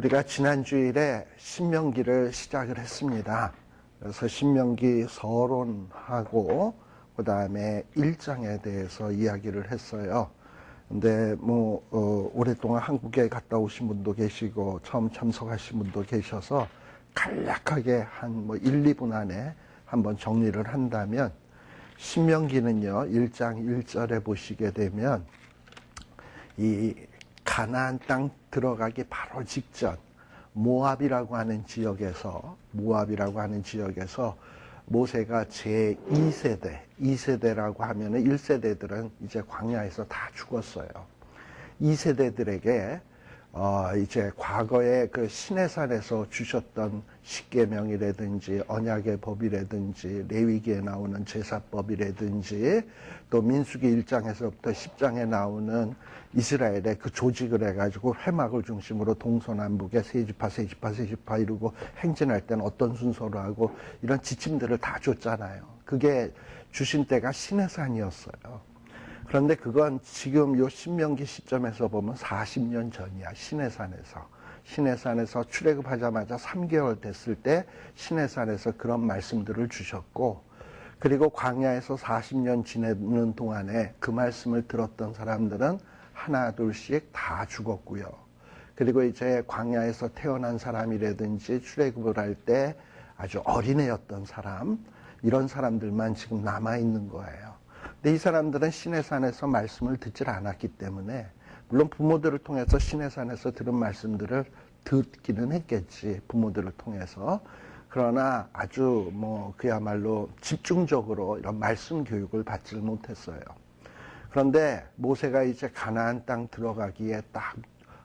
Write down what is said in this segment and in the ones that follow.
우리가 지난 주일에 신명기를 시작을 했습니다. 그래서 신명기 서론하고 그 다음에 1장에 대해서 이야기를 했어요. 근데 오랫동안 한국에 갔다 오신 분도 계시고 처음 참석하신 분도 계셔서 간략하게 한 1, 2분 안에 한번 정리를 한다면, 신명기는요 1장 1절에 보시게 되면 이 가나안 땅 들어가기 바로 직전 모압이라고 하는 지역에서 모세가 제2세대, 2세대라고 하면은 1세대들은 이제 광야에서 다 죽었어요. 2세대들에게 이제 과거에 그 시내산에서 주셨던 십계명이라든지 언약의 법이라든지 레위기에 나오는 제사법이라든지 또 민수기 1장에서부터 10장에 나오는 이스라엘의 그 조직을 해가지고 회막을 중심으로 동서남북에 세 지파 이루고 행진할 때는 어떤 순서로 하고 이런 지침들을 다 줬잖아요. 그게 주신 때가 시내산이었어요. 그런데 그건 지금 요 신명기 시점에서 보면 40년 전이야. 시내산에서 출애굽하자마자 3개월 됐을 때 시내산에서 그런 말씀들을 주셨고, 그리고 광야에서 40년 지내는 동안에 그 말씀을 들었던 사람들은 하나 둘씩 다 죽었고요. 그리고 이제 광야에서 태어난 사람이라든지 출애굽을 할 때 아주 어린애였던 사람, 이런 사람들만 지금 남아있는 거예요. 근데 이 사람들은 시내산에서 말씀을 듣질 않았기 때문에, 물론 부모들을 통해서 시내산에서 들은 말씀들을 듣기는 했겠지, 부모들을 통해서. 그러나 아주 그야말로 집중적으로 이런 말씀 교육을 받지를 못했어요. 그런데 모세가 이제 가나안 땅 들어가기에 딱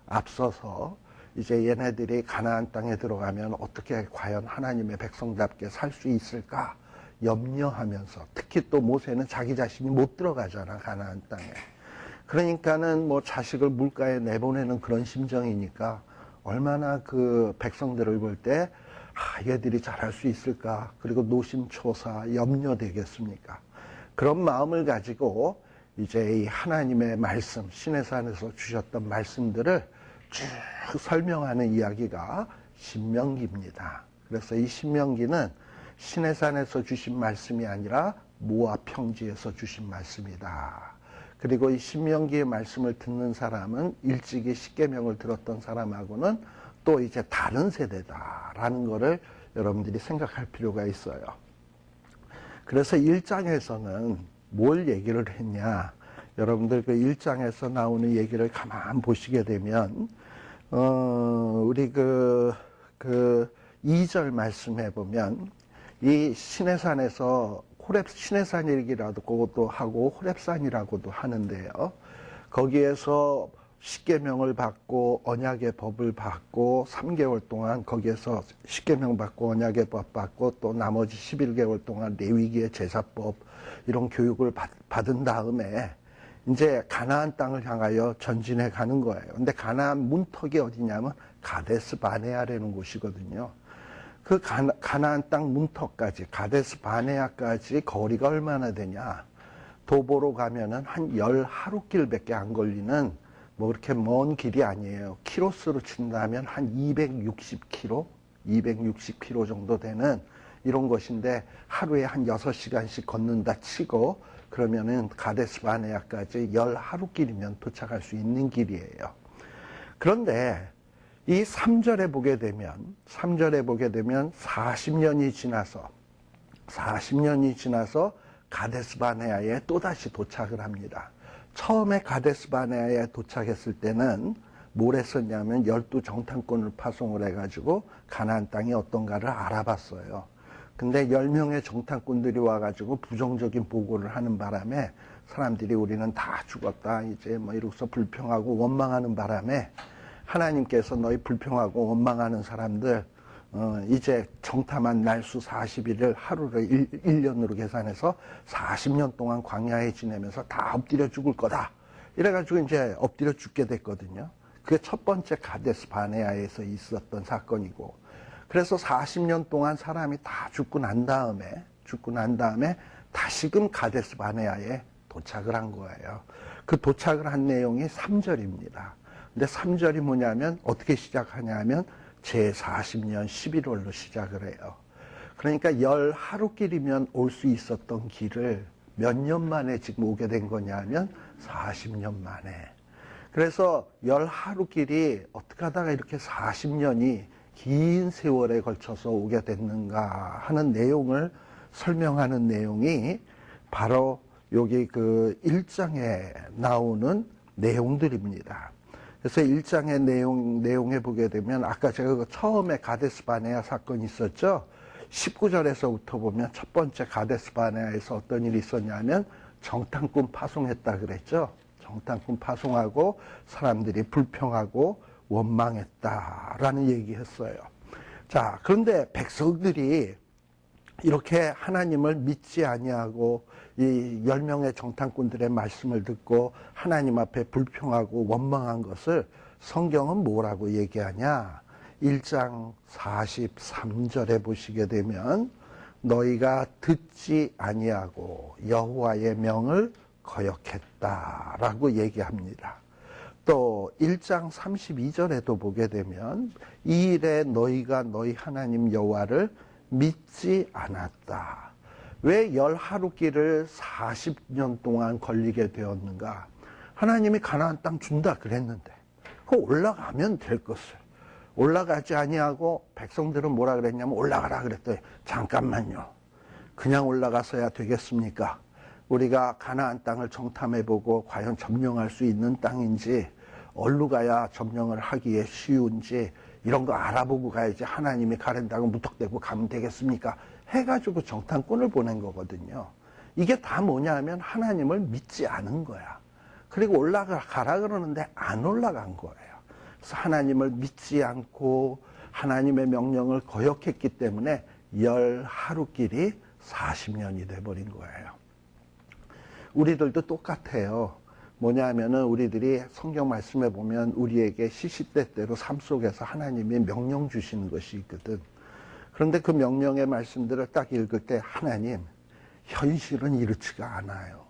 앞서서 이제 얘네들이 가나안 땅에 들어가면 어떻게 과연 하나님의 백성답게 살 수 있을까 염려하면서, 특히 또 모세는 자기 자신이 못 들어가잖아, 가나안 땅에. 그러니까는 자식을 물가에 내보내는 그런 심정이니까 얼마나 그 백성들을 볼 때 얘들이 잘할 수 있을까, 그리고 노심초사 염려되겠습니까? 그런 마음을 가지고 이제 이 하나님의 말씀, 시내산에서 주셨던 말씀들을 쭉 설명하는 이야기가 신명기입니다. 그래서 이 신명기는 시내산에서 주신 말씀이 아니라 모압 평지에서 주신 말씀이다. 그리고 이 신명기의 말씀을 듣는 사람은 일찍이 십계명을 들었던 사람하고는 또 이제 다른 세대다라는 거를 여러분들이 생각할 필요가 있어요. 그래서 1장에서는 뭘 얘기를 했냐, 여러분들 그 1장에서 나오는 얘기를 가만 보시게 되면 우리 그 2절 말씀해 보면 이 시내산에서 시내산이라고도 하고 호렙산이라고도 하는데요. 거기에서 십계명을 받고 언약의 법을 받고 3개월 동안 거기에서 십계명 받고 언약의 법 받고 또 나머지 11개월 동안 레위기의 제사법 이런 교육을 받은 다음에 이제 가나안 땅을 향하여 전진해 가는 거예요. 근데 가나안 문턱이 어디냐면 가데스 바네아라는 곳이거든요. 그 가나안 땅 문턱까지, 가데스 바네아까지 거리가 얼마나 되냐, 도보로 가면은 한 10하루길밖에 안 걸리는 그렇게 먼 길이 아니에요. 키로수로 친다면 한 260km 정도 되는 이런 것인데, 하루에 한 6시간씩 걷는다 치고 그러면은 가데스 바네아까지 10하루길이면 도착할 수 있는 길이에요. 그런데 이 3절에 보게 되면 40년이 지나서 가데스 바네아에 또다시 도착을 합니다. 처음에 가데스 바네아에 도착했을 때는 뭘 했었냐면 12정탐꾼을 파송을 해가지고 가나안 땅이 어떤가를 알아봤어요. 근데 10명의 정탐꾼들이 와가지고 부정적인 보고를 하는 바람에 사람들이 우리는 다 죽었다, 이제 이러고서 불평하고 원망하는 바람에 하나님께서 너희 불평하고 원망하는 사람들 이제 정탐한 날수 40일을 하루를 1년으로 계산해서 40년 동안 광야에 지내면서 다 엎드려 죽을 거다, 이래가지고 이제 엎드려 죽게 됐거든요. 그게 첫 번째 가데스 바네아에서 있었던 사건이고, 그래서 40년 동안 사람이 다 죽고 난 다음에 다시금 가데스 바네아에 도착을 한 거예요. 그 도착을 한 내용이 3절입니다. 근데 3절이 뭐냐면 어떻게 시작하냐면 제40년 11월로 시작을 해요. 그러니까 10하루길이면 올 수 있었던 길을 몇 년 만에 지금 오게 된 거냐면 40년 만에. 그래서 10하루길이 어떻게 하다가 이렇게 40년이 긴 세월에 걸쳐서 오게 됐는가 하는 내용을 설명하는 내용이 바로 여기 그 1장에 나오는 내용들입니다. 그래서 1장의 내용에 보게 되면 아까 제가 처음에 가데스 바네아 사건이 있었죠. 19절에서부터 보면 첫 번째 가데스 바네아에서 어떤 일이 있었냐면 정탐꾼 파송했다 그랬죠. 정탐꾼 파송하고 사람들이 불평하고 원망했다라는 얘기했어요. 자, 그런데 백성들이 이렇게 하나님을 믿지 아니하고 이 10명의 정탐꾼들의 말씀을 듣고 하나님 앞에 불평하고 원망한 것을 성경은 뭐라고 얘기하냐? 1장 43절에 보시게 되면 너희가 듣지 아니하고 여호와의 명을 거역했다라고 얘기합니다. 또 1장 32절에도 보게 되면 이 일에 너희가 너희 하나님 여호와를 믿지 않았다. 왜 10하루길을 40년 동안 걸리게 되었는가? 하나님이 가나안 땅 준다 그랬는데 그 올라가면 될 것을 올라가지 아니하고 백성들은 뭐라 그랬냐면 올라가라 그랬더니 잠깐만요. 그냥 올라가서야 되겠습니까? 우리가 가나안 땅을 정탐해보고 과연 점령할 수 있는 땅인지 어디로 가야 점령을 하기에 쉬운지 이런 거 알아보고 가야지 하나님이 가란다고 무턱대고 가면 되겠습니까? 해가지고 정탐꾼을 보낸 거거든요. 이게 다 뭐냐 하면 하나님을 믿지 않은 거야. 그리고 올라가라 그러는데 안 올라간 거예요. 그래서 하나님을 믿지 않고 하나님의 명령을 거역했기 때문에 10하루길이 40년이 돼버린 거예요. 우리들도 똑같아요. 뭐냐 하면은 우리들이 성경 말씀에 보면 우리에게 시시때때로 삶 속에서 하나님이 명령 주시는 것이 있거든. 그런데 그 명령의 말씀들을 딱 읽을 때 하나님, 현실은 이렇지가 않아요.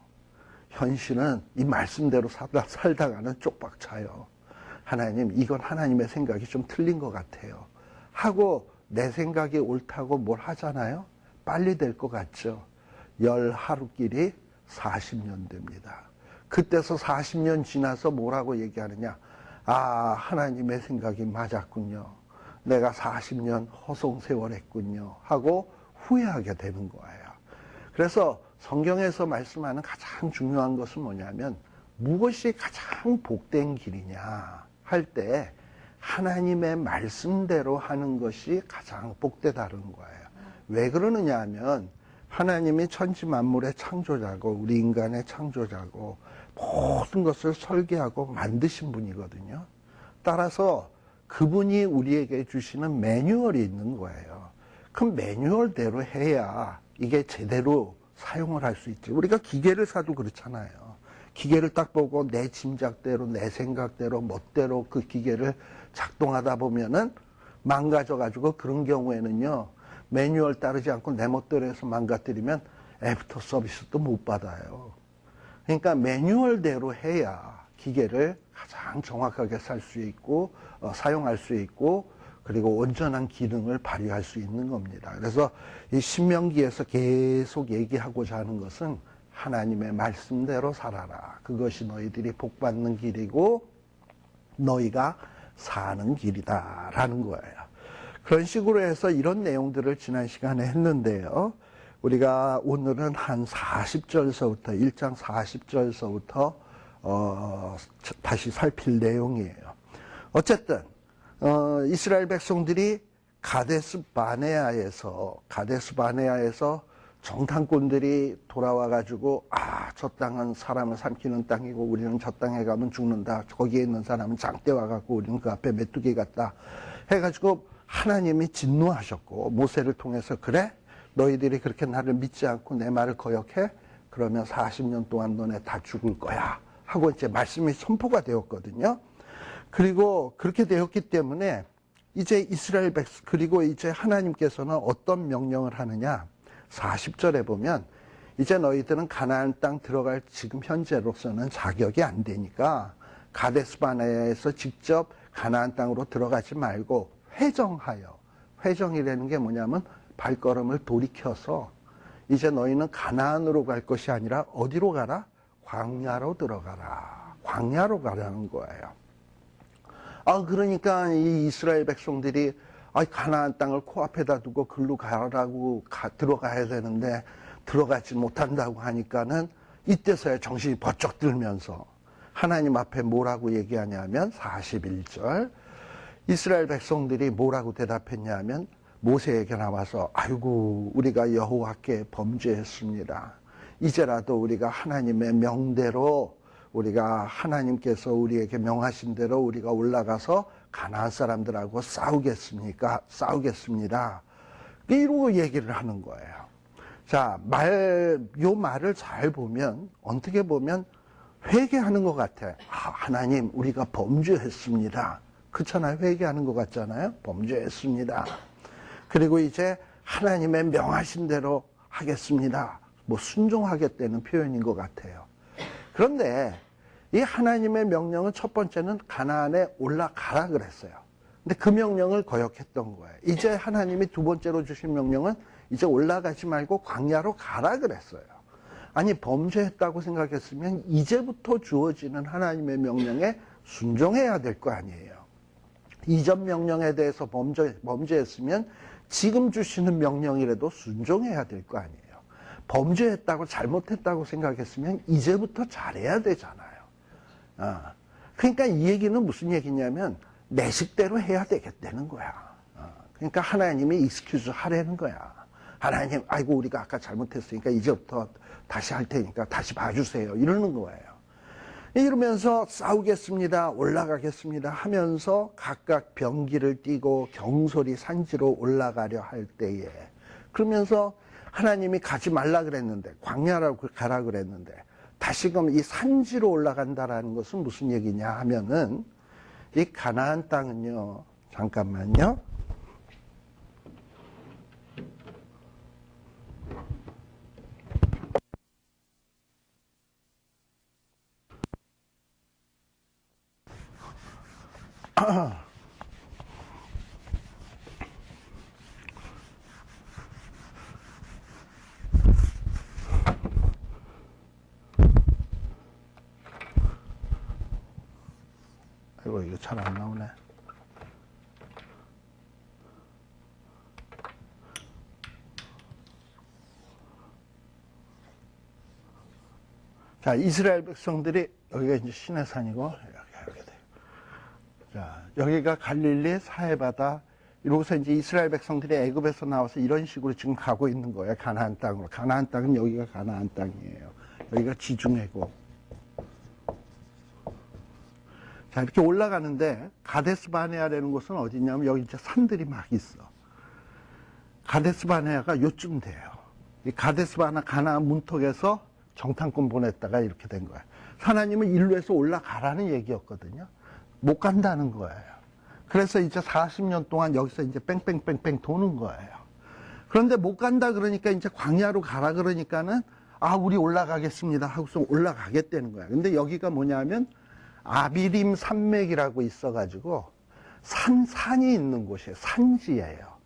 현실은 이 말씀대로 살다가는 쪽박차요. 하나님, 이건 하나님의 생각이 좀 틀린 것 같아요. 하고 내 생각이 옳다고 뭘 하잖아요. 빨리 될 것 같죠. 10하루길이 40년 됩니다. 그때서 40년 지나서 뭐라고 얘기하느냐. 아, 하나님의 생각이 맞았군요. 내가 40년 허송세월했군요. 하고 후회하게 되는 거예요. 그래서 성경에서 말씀하는 가장 중요한 것은 뭐냐면 무엇이 가장 복된 길이냐 할 때 하나님의 말씀대로 하는 것이 가장 복되다는 거예요. 왜 그러느냐 하면 하나님이 천지 만물의 창조자고 우리 인간의 창조자고 모든 것을 설계하고 만드신 분이거든요. 따라서 그분이 우리에게 주시는 매뉴얼이 있는 거예요. 그 매뉴얼대로 해야 이게 제대로 사용을 할 수 있지. 우리가 기계를 사도 그렇잖아요. 기계를 딱 보고 내 짐작대로 내 생각대로 멋대로 그 기계를 작동하다 보면은 망가져가지고 그런 경우에는요. 매뉴얼 따르지 않고 내 멋대로 해서 망가뜨리면 애프터 서비스도 못 받아요. 그러니까 매뉴얼대로 해야 기계를 가장 정확하게 살 수 있고 사용할 수 있고 그리고 온전한 기능을 발휘할 수 있는 겁니다. 그래서 이 신명기에서 계속 얘기하고자 하는 것은 하나님의 말씀대로 살아라. 그것이 너희들이 복받는 길이고 너희가 사는 길이다라는 거예요. 그런 식으로 해서 이런 내용들을 지난 시간에 했는데요. 우리가 오늘은 한 40절서부터 1장 40절서부터 다시 살필 내용이에요. 어쨌든 이스라엘 백성들이 가데스 바네아에서 정탐꾼들이 돌아와 가지고 저 땅은 사람을 삼키는 땅이고 우리는 저 땅에 가면 죽는다. 거기에 있는 사람은 장대 와 갖고 우리는 그 앞에 메뚜기 같다. 해 가지고 하나님이 진노하셨고 모세를 통해서 그래? 너희들이 그렇게 나를 믿지 않고 내 말을 거역해? 그러면 40년 동안 너네 다 죽을 거야. 하고 이제 말씀이 선포가 되었거든요. 그리고 그렇게 되었기 때문에 이제 이스라엘 백성 그리고 이제 하나님께서는 어떤 명령을 하느냐? 40절에 보면 이제 너희들은 가나안 땅 들어갈 지금 현재로서는 자격이 안 되니까 가데스바네아에서 직접 가나안 땅으로 들어가지 말고 회정하여, 회정이라는 게 뭐냐면 발걸음을 돌이켜서 이제 너희는 가나안으로 갈 것이 아니라 어디로 가라? 광야로 들어가라. 광야로 가라는 거예요. 그러니까 이 이스라엘 백성들이 가나안 땅을 코앞에다 두고 글로 가라고 들어가야 되는데 들어가지 못한다고 하니까는 이때서야 정신이 번쩍 들면서 하나님 앞에 뭐라고 얘기하냐면 41절 이스라엘 백성들이 뭐라고 대답했냐면 모세에게 나와서 아이고 우리가 여호와께 범죄했습니다. 이제라도 우리가 하나님의 명대로 우리가 하나님께서 우리에게 명하신 대로 우리가 올라가서 가나안 사람들하고 싸우겠습니다. 이러고 얘기를 하는 거예요. 자, 요 말을 잘 보면 어떻게 보면 회개하는 것 같아. 하나님 우리가 범죄했습니다. 그렇잖아요. 회개하는 것 같잖아요. 범죄했습니다. 그리고 이제 하나님의 명하신 대로 하겠습니다. 순종하겠다는 표현인 것 같아요. 그런데 이 하나님의 명령은 첫 번째는 가나안에 올라가라 그랬어요. 근데 그 명령을 거역했던 거예요. 이제 하나님이 두 번째로 주신 명령은 이제 올라가지 말고 광야로 가라 그랬어요. 아니 범죄했다고 생각했으면 이제부터 주어지는 하나님의 명령에 순종해야 될 거 아니에요. 이전 명령에 대해서 범죄했으면 지금 주시는 명령이라도 순종해야 될 거 아니에요. 범죄했다고 잘못했다고 생각했으면 이제부터 잘해야 되잖아요. 그러니까 이 얘기는 무슨 얘기냐면 내 식대로 해야 되겠다는 거야. 그러니까 하나님이 익스큐즈 하라는 거야. 하나님, 아이고 우리가 아까 잘못했으니까 이제부터 다시 할 테니까 다시 봐주세요. 이러는 거예요. 이러면서 싸우겠습니다. 올라가겠습니다. 하면서 각각 병기를 띠고 경솔히 산지로 올라가려 할 때에 그러면서 하나님이 가지 말라 그랬는데 광야라고 가라 그랬는데 다시금 이 산지로 올라간다라는 것은 무슨 얘기냐 하면은 이 가나안 땅은요. 잠깐만요. 아이고 이거 잘 안 나오네. 자, 이스라엘 백성들이 여기가 이제 시내산이고 이렇게 돼요. 자, 여기가 갈릴리 사해바다. 이러고서 이제 이스라엘 백성들이 애굽에서 나와서 이런 식으로 지금 가고 있는 거예요. 가나안 땅으로. 가나안 땅은 여기가 가나안 땅이에요. 여기가 지중해고. 자, 이렇게 올라가는데 가데스 바네아라는 곳은 어디냐면 여기 이제 산들이 막 있어. 가데스 바네아가 요쯤 돼요. 이 가데스 바네아 가나안 문턱에서 정탐꾼 보냈다가 이렇게 된 거예요. 하나님은 일로 해서 올라가라는 얘기였거든요. 못 간다는 거예요. 그래서 이제 40년 동안 여기서 이제 뺑뺑뺑뺑 도는 거예요. 그런데 못 간다 그러니까 이제 광야로 가라 그러니까는 우리 올라가겠습니다 하고서 올라가겠다는 거야. 근데 여기가 뭐냐면 아비림 산맥이라고 있어가지고 산이 있는 곳이에요. 산지예요.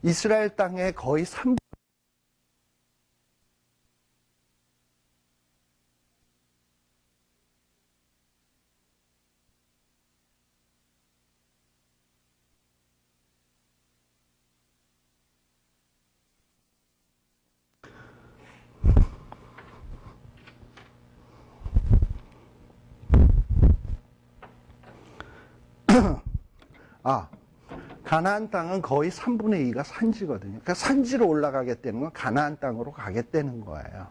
이스라엘 땅에 거의 3 가나안 땅은 거의 3분의 2가 산지거든요. 그러니까 산지로 올라가겠다는 건 가나안 땅으로 가겠다는 거예요.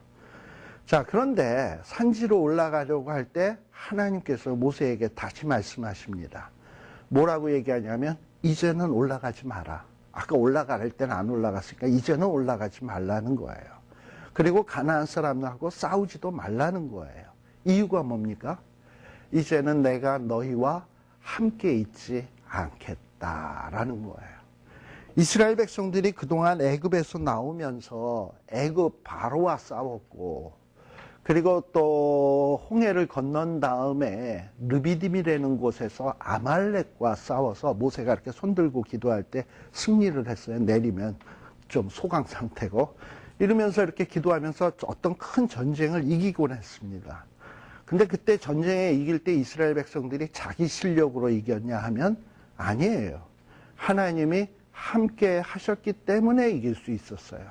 자, 그런데 산지로 올라가려고 할 때 하나님께서 모세에게 다시 말씀하십니다. 뭐라고 얘기하냐면 이제는 올라가지 마라. 아까 올라갈 때는 안 올라갔으니까 이제는 올라가지 말라는 거예요. 그리고 가나안 사람들하고 싸우지도 말라는 거예요. 이유가 뭡니까? 이제는 내가 너희와 함께 있지 않겠다라는 거예요. 이스라엘 백성들이 그동안 애굽에서 나오면서 애굽 바로와 싸웠고 그리고 또 홍해를 건넌 다음에 르비딤이라는 곳에서 아말렉과 싸워서 모세가 이렇게 손들고 기도할 때 승리를 했어요. 내리면 좀 소강 상태고. 이러면서 이렇게 기도하면서 어떤 큰 전쟁을 이기곤 했습니다. 근데 그때 전쟁에 이길 때 이스라엘 백성들이 자기 실력으로 이겼냐 하면 아니에요. 하나님이 함께 하셨기 때문에 이길 수 있었어요.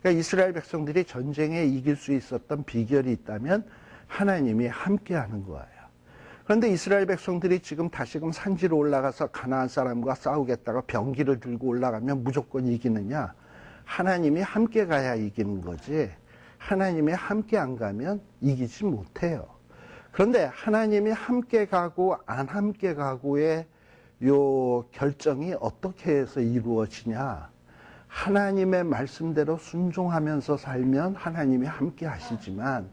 그러니까 이스라엘 백성들이 전쟁에 이길 수 있었던 비결이 있다면 하나님이 함께 하는 거예요. 그런데 이스라엘 백성들이 지금 다시금 산지로 올라가서 가나안 사람과 싸우겠다가 병기를 들고 올라가면 무조건 이기느냐? 하나님이 함께 가야 이기는 거지. 하나님이 함께 안 가면 이기지 못해요. 그런데 하나님이 함께 가고 안 함께 가고의 요 결정이 어떻게 해서 이루어지냐? 하나님의 말씀대로 순종하면서 살면 하나님이 함께 하시지만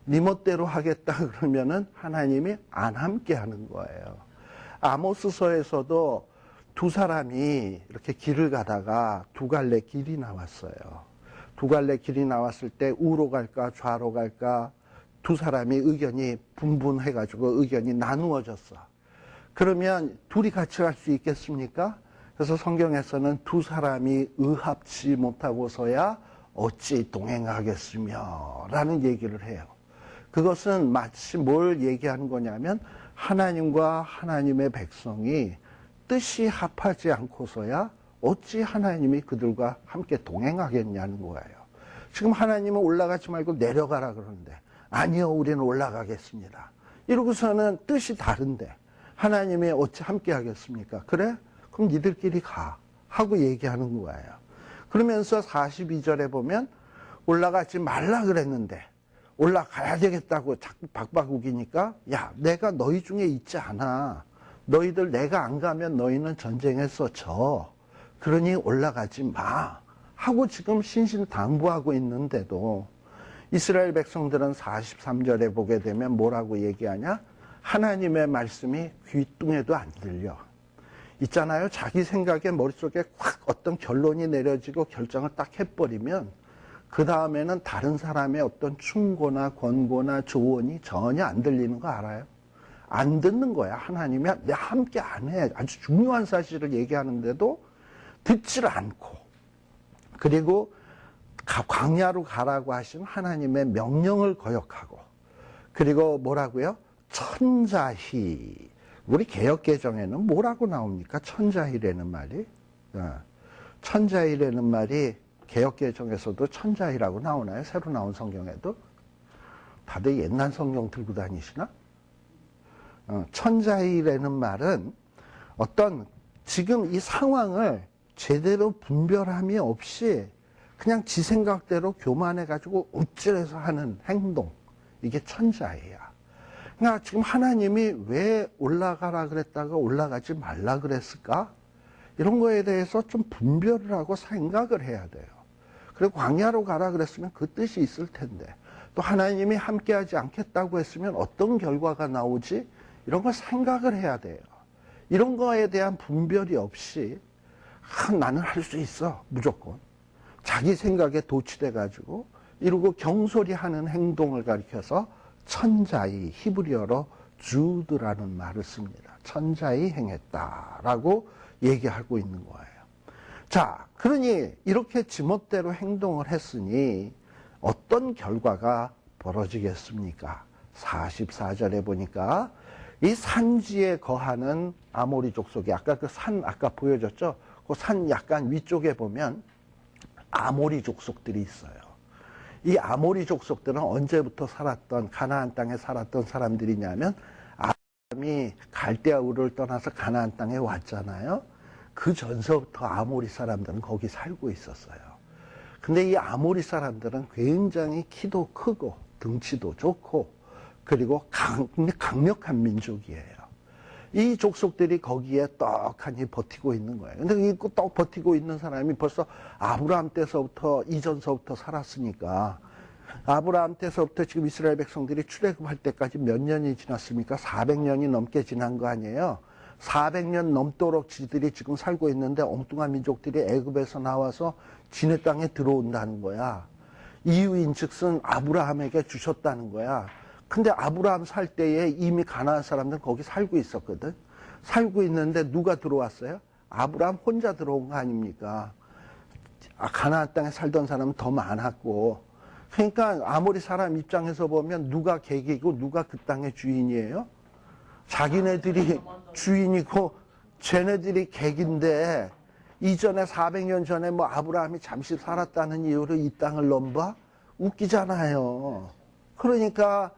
네 멋대로 하겠다 그러면은 하나님이 안 함께 하는 거예요. 아모스서에서도 두 사람이 이렇게 길을 가다가 두 갈래 길이 나왔어요. 두 갈래 길이 나왔을 때 우로 갈까 좌로 갈까 두 사람이 의견이 분분해가지고 의견이 나누어졌어. 그러면 둘이 같이 갈 수 있겠습니까? 그래서 성경에서는 두 사람이 의합치 못하고서야 어찌 동행하겠으며 라는 얘기를 해요. 그것은 마치 뭘 얘기하는 거냐면 하나님과 하나님의 백성이 뜻이 합하지 않고서야 어찌 하나님이 그들과 함께 동행하겠냐는 거예요. 지금 하나님은 올라가지 말고 내려가라 그러는데 아니요, 우리는 올라가겠습니다. 이러고서는 뜻이 다른데 하나님이 어찌 함께 하겠습니까? 그래? 그럼 니들끼리 가 하고 얘기하는 거예요. 그러면서 42절에 보면 올라가지 말라 그랬는데 올라가야 되겠다고 자꾸 박박 우기니까 야, 내가 너희 중에 있지 않아. 너희들 내가 안 가면 너희는 전쟁에서 져. 그러니 올라가지 마 하고 지금 신신당부하고 있는데도 이스라엘 백성들은 43절에 보게 되면 뭐라고 얘기하냐? 하나님의 말씀이 귀뚱에도 안 들려. 있잖아요. 자기 생각에 머릿속에 확 어떤 결론이 내려지고 결정을 딱 해버리면 그 다음에는 다른 사람의 어떤 충고나 권고나 조언이 전혀 안 들리는 거 알아요? 안 듣는 거야. 하나님이 내 함께 안 해. 아주 중요한 사실을 얘기하는데도 듣지를 않고 그리고 광야로 가라고 하신 하나님의 명령을 거역하고 그리고 뭐라고요? 천자희. 우리 개역개정에는 뭐라고 나옵니까? 천자희라는 말이. 천자희라는 말이 개역개정에서도 천자희라고 나오나요? 새로 나온 성경에도? 다들 옛날 성경 들고 다니시나? 천자희라는 말은 어떤 지금 이 상황을 제대로 분별함이 없이 그냥 지 생각대로 교만해가지고 우쭐해서 하는 행동. 이게 천자희야. 그러니까 지금 하나님이 왜 올라가라 그랬다가 올라가지 말라 그랬을까? 이런 거에 대해서 좀 분별을 하고 생각을 해야 돼요. 그리고 광야로 가라 그랬으면 그 뜻이 있을 텐데 또 하나님이 함께하지 않겠다고 했으면 어떤 결과가 나오지? 이런 걸 생각을 해야 돼요. 이런 거에 대한 분별이 없이 나는 할 수 있어 무조건. 자기 생각에 도취돼가지고 이러고 경솔히 하는 행동을 가리켜서 천자히 히브리어로 주드라는 말을 씁니다. 천자히 행했다라고 얘기하고 있는 거예요. 자, 그러니 이렇게 지멋대로 행동을 했으니 어떤 결과가 벌어지겠습니까? 44절에 보니까 이 산지에 거하는 아모리 족속이 아까 그 산 아까 보여줬죠? 그 산 약간 위쪽에 보면 아모리 족속들이 있어요. 이 아모리 족속들은 언제부터 살았던 가나안 땅에 살았던 사람들이냐면 아브라함이 갈대아 우르를 떠나서 가나안 땅에 왔잖아요. 그 전서부터 아모리 사람들은 거기 살고 있었어요. 근데 이 아모리 사람들은 굉장히 키도 크고 등치도 좋고 그리고 강력한 민족이에요. 이 족속들이 거기에 떡하니 버티고 있는 거예요. 근데 이 떡 버티고 있는 사람이 벌써 아브라함 때서부터 이전서부터 살았으니까 아브라함 때서부터 지금 이스라엘 백성들이 출애굽할 때까지 몇 년이 지났습니까? 400년이 넘게 지난 거 아니에요? 400년 넘도록 지들이 지금 살고 있는데 엉뚱한 민족들이 애굽에서 나와서 지네 땅에 들어온다는 거야. 이유인 즉슨 아브라함에게 주셨다는 거야. 근데 아브라함 살 때에 이미 가나안 사람들은 거기 살고 있었거든. 살고 있는데 누가 들어왔어요? 아브라함 혼자 들어온 거 아닙니까? 가나안 땅에 살던 사람은 더 많았고. 그러니까 아무리 사람 입장에서 보면 누가 객이고 누가 그 땅의 주인이에요? 자기네들이 주인이고 쟤네들이 객인데 이전에 400년 전에 뭐 아브라함이 잠시 살았다는 이유로 이 땅을 넘봐? 웃기잖아요. 그러니까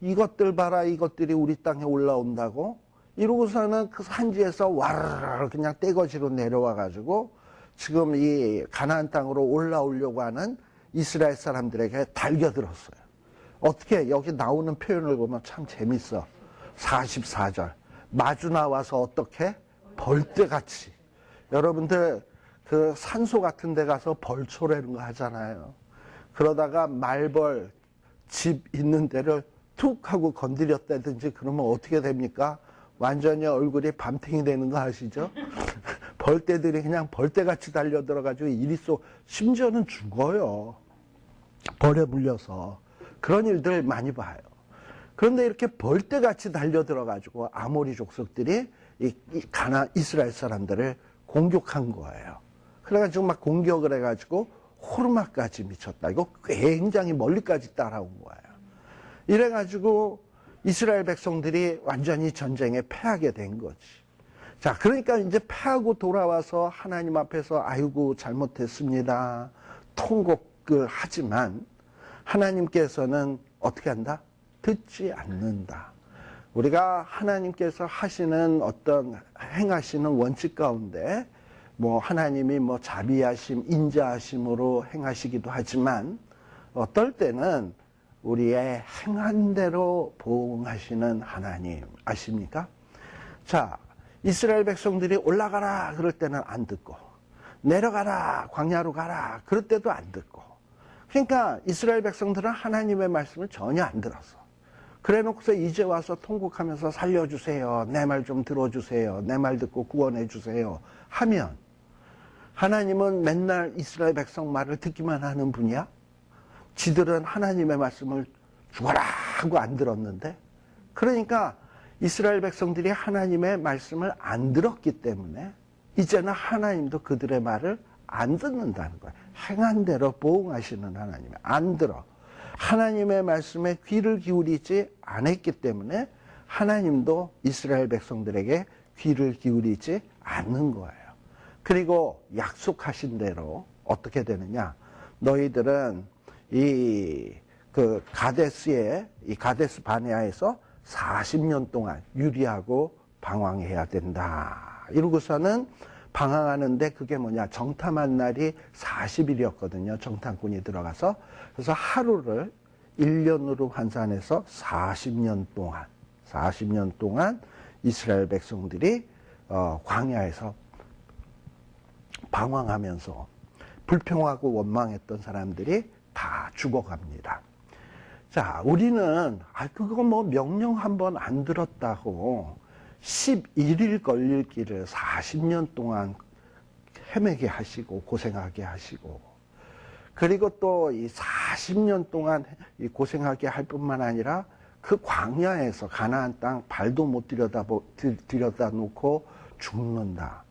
이것들 봐라, 이것들이 우리 땅에 올라온다고? 이러고서는 그 산지에서 와르르 그냥 떼거지로 내려와 가지고 지금 이 가나안 땅으로 올라오려고 하는 이스라엘 사람들에게 달겨들었어요. 어떻게 여기 나오는 표현을 보면 참 재밌어. 44절 마주 나와서 어떻게? 벌떼같이. 여러분들 그 산소 같은 데 가서 벌초라는 거 하잖아요. 그러다가 말벌 집 있는 데를 툭 하고 건드렸다든지 그러면 어떻게 됩니까? 완전히 얼굴이 밤탱이 되는 거 아시죠? 벌떼들이 그냥 벌떼같이 달려들어가지고 이리 쏘, 심지어는 죽어요. 벌에 물려서. 그런 일들 많이 봐요. 그런데 이렇게 벌떼같이 달려들어가지고 아모리 족속들이 이스라엘 사람들을 공격한 거예요. 그래가지고 막 공격을 해가지고 호르마까지 미쳤다. 이거 굉장히 멀리까지 따라온 거예요. 이래가지고 이스라엘 백성들이 완전히 전쟁에 패하게 된 거지. 자, 그러니까 이제 패하고 돌아와서 하나님 앞에서 아이고 잘못했습니다. 통곡을 하지만 하나님께서는 어떻게 한다? 듣지 않는다. 우리가 하나님께서 하시는 어떤 행하시는 원칙 가운데 뭐 하나님이 뭐 자비하심, 인자하심으로 행하시기도 하지만 어떨 때는 우리의 행한 대로 보응하시는 하나님 아십니까? 자, 이스라엘 백성들이 올라가라 그럴 때는 안 듣고 내려가라 광야로 가라 그럴 때도 안 듣고 그러니까 이스라엘 백성들은 하나님의 말씀을 전혀 안 들었어. 그래 놓고서 이제 와서 통곡하면서 살려주세요. 내 말 좀 들어주세요. 내 말 듣고 구원해 주세요. 하면 하나님은 맨날 이스라엘 백성 말을 듣기만 하는 분이야? 지들은 하나님의 말씀을 죽어라 하고 안 들었는데 그러니까 이스라엘 백성들이 하나님의 말씀을 안 들었기 때문에 이제는 하나님도 그들의 말을 안 듣는다는 거야. 행한 대로 보응하시는 하나님 안 들어. 하나님의 말씀에 귀를 기울이지 않았기 때문에 하나님도 이스라엘 백성들에게 귀를 기울이지 않는 거예요. 그리고 약속하신 대로 어떻게 되느냐? 너희들은 이 가데스 바네아에서 40년 동안 유리하고 방황해야 된다. 이러고서는 방황하는데 그게 뭐냐? 정탐한 날이 40일이었거든요. 정탐꾼이 들어가서. 그래서 하루를 1년으로 환산해서 40년 동안 이스라엘 백성들이 광야에서 방황하면서 불평하고 원망했던 사람들이 다 죽어갑니다. 자, 우리는 그거 뭐 명령 한번 안 들었다고 11일 걸릴 길을 40년 동안 헤매게 하시고 고생하게 하시고 그리고 또 이 40년 동안 고생하게 할 뿐만 아니라 그 광야에서 가나안 땅 발도 못 들여다 놓고 죽는다.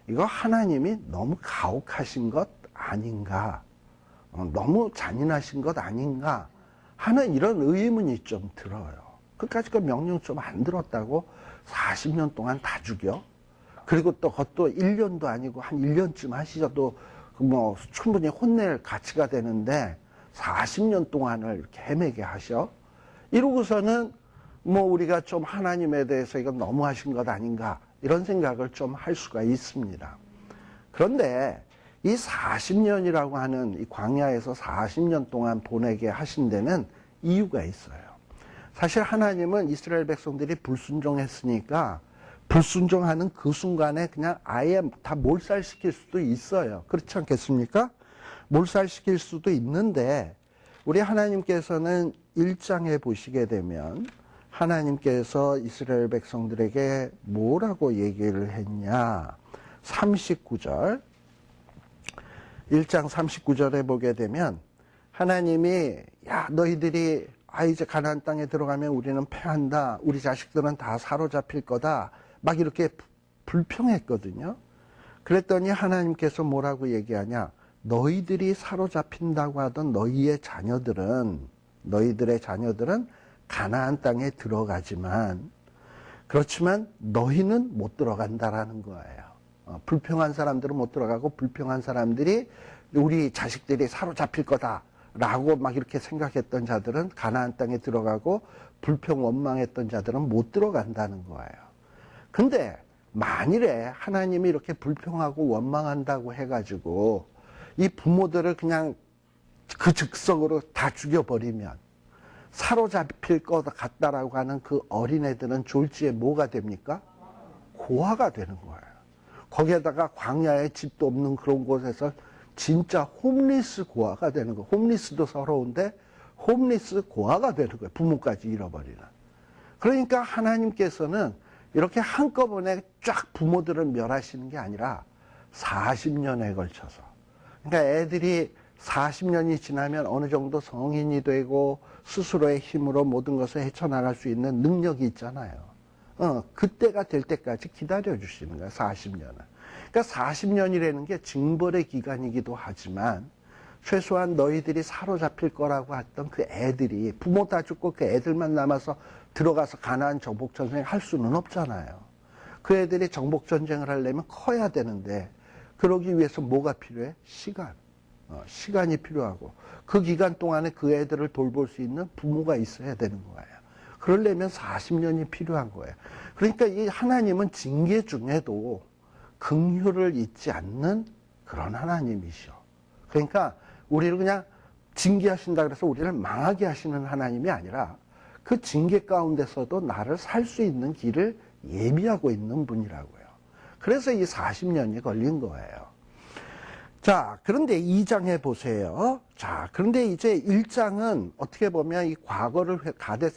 이거 하나님이 너무 가혹하신 것 아닌가? 너무 잔인하신 것 아닌가? 하는 이런 의문이 좀 들어요. 끝까지 그 명령 좀 안 들었다고 40년 동안 다 죽여? 그리고 또 그것도 1년도 아니고 한 1년쯤 하시셔도 뭐 충분히 혼낼 가치가 되는데 40년 동안을 이렇게 헤매게 하셔? 이러고서는 뭐 우리가 좀 하나님에 대해서 이건 너무하신 것 아닌가? 이런 생각을 좀 할 수가 있습니다. 그런데 이 40년이라고 하는 이 광야에서 40년 동안 보내게 하신 데는 이유가 있어요. 사실 하나님은 이스라엘 백성들이 불순종했으니까 불순종하는 그 순간에 그냥 아예 다 몰살시킬 수도 있어요. 그렇지 않겠습니까? 몰살시킬 수도 있는데 우리 하나님께서는 1장에 보시게 되면 하나님께서 이스라엘 백성들에게 뭐라고 얘기를 했냐? 39절 1장 39절에 보게 되면 하나님이 야 너희들이 이제 가나안 땅에 들어가면 우리는 패한다. 우리 자식들은 다 사로잡힐 거다. 막 이렇게 불평했거든요. 그랬더니 하나님께서 뭐라고 얘기하냐. 너희들이 사로잡힌다고 하던 너희들의 자녀들은 가나안 땅에 들어가지만 그렇지만 너희는 못 들어간다라는 거예요. 불평한 사람들은 못 들어가고 불평한 사람들이 우리 자식들이 사로잡힐 거다라고 막 이렇게 생각했던 자들은 가나안 땅에 들어가고 불평 원망했던 자들은 못 들어간다는 거예요. 근데 만일에 하나님이 이렇게 불평하고 원망한다고 해가지고 이 부모들을 그냥 그 즉석으로 다 죽여버리면 사로잡힐 것 같다라고 하는 그 어린애들은 졸지에 뭐가 됩니까? 고아가 되는 거예요. 거기에다가 광야에 집도 없는 그런 곳에서 진짜 홈리스 고아가 되는 거예요. 홈리스도 서러운데 홈리스 고아가 되는 거예요. 부모까지 잃어버리는. 그러니까 하나님께서는 이렇게 한꺼번에 쫙 부모들을 멸하시는 게 아니라 40년에 걸쳐서. 그러니까 애들이 40년이 지나면 어느 정도 성인이 되고 스스로의 힘으로 모든 것을 헤쳐나갈 수 있는 능력이 있잖아요. 그때가 될 때까지 기다려 주시는 거예요. 40년은. 그러니까 40년이라는 게 징벌의 기간이기도 하지만 최소한 너희들이 사로잡힐 거라고 했던 그 애들이 부모 다 죽고 그 애들만 남아서 들어가서 가나안 정복전쟁을 할 수는 없잖아요. 그 애들이 정복전쟁을 하려면 커야 되는데 그러기 위해서 뭐가 필요해? 시간이 필요하고 그 기간 동안에 그 애들을 돌볼 수 있는 부모가 있어야 되는 거예요. 그러려면 40년이 필요한 거예요. 그러니까 이 하나님은 징계 중에도 긍휼을 잊지 않는 그런 하나님이셔. 그러니까 우리를 그냥 징계하신다 그래서 우리를 망하게 하시는 하나님이 아니라 그 징계 가운데서도 나를 살 수 있는 길을 예비하고 있는 분이라고요. 그래서 이 40년이 걸린 거예요. 자, 그런데 2장에 보세요. 자, 그런데 이제 1장은 어떻게 보면 이 과거를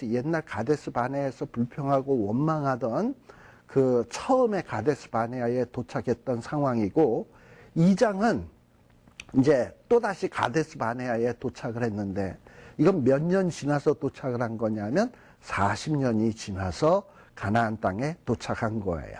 옛날 가데스 바네아에서 불평하고 원망하던 그 처음에 가데스 바네아에 도착했던 상황이고 2장은 이제 또다시 가데스 바네아에 도착을 했는데 이건 몇 년 지나서 도착을 한 거냐면 40년이 지나서 가나안 땅에 도착한 거예요.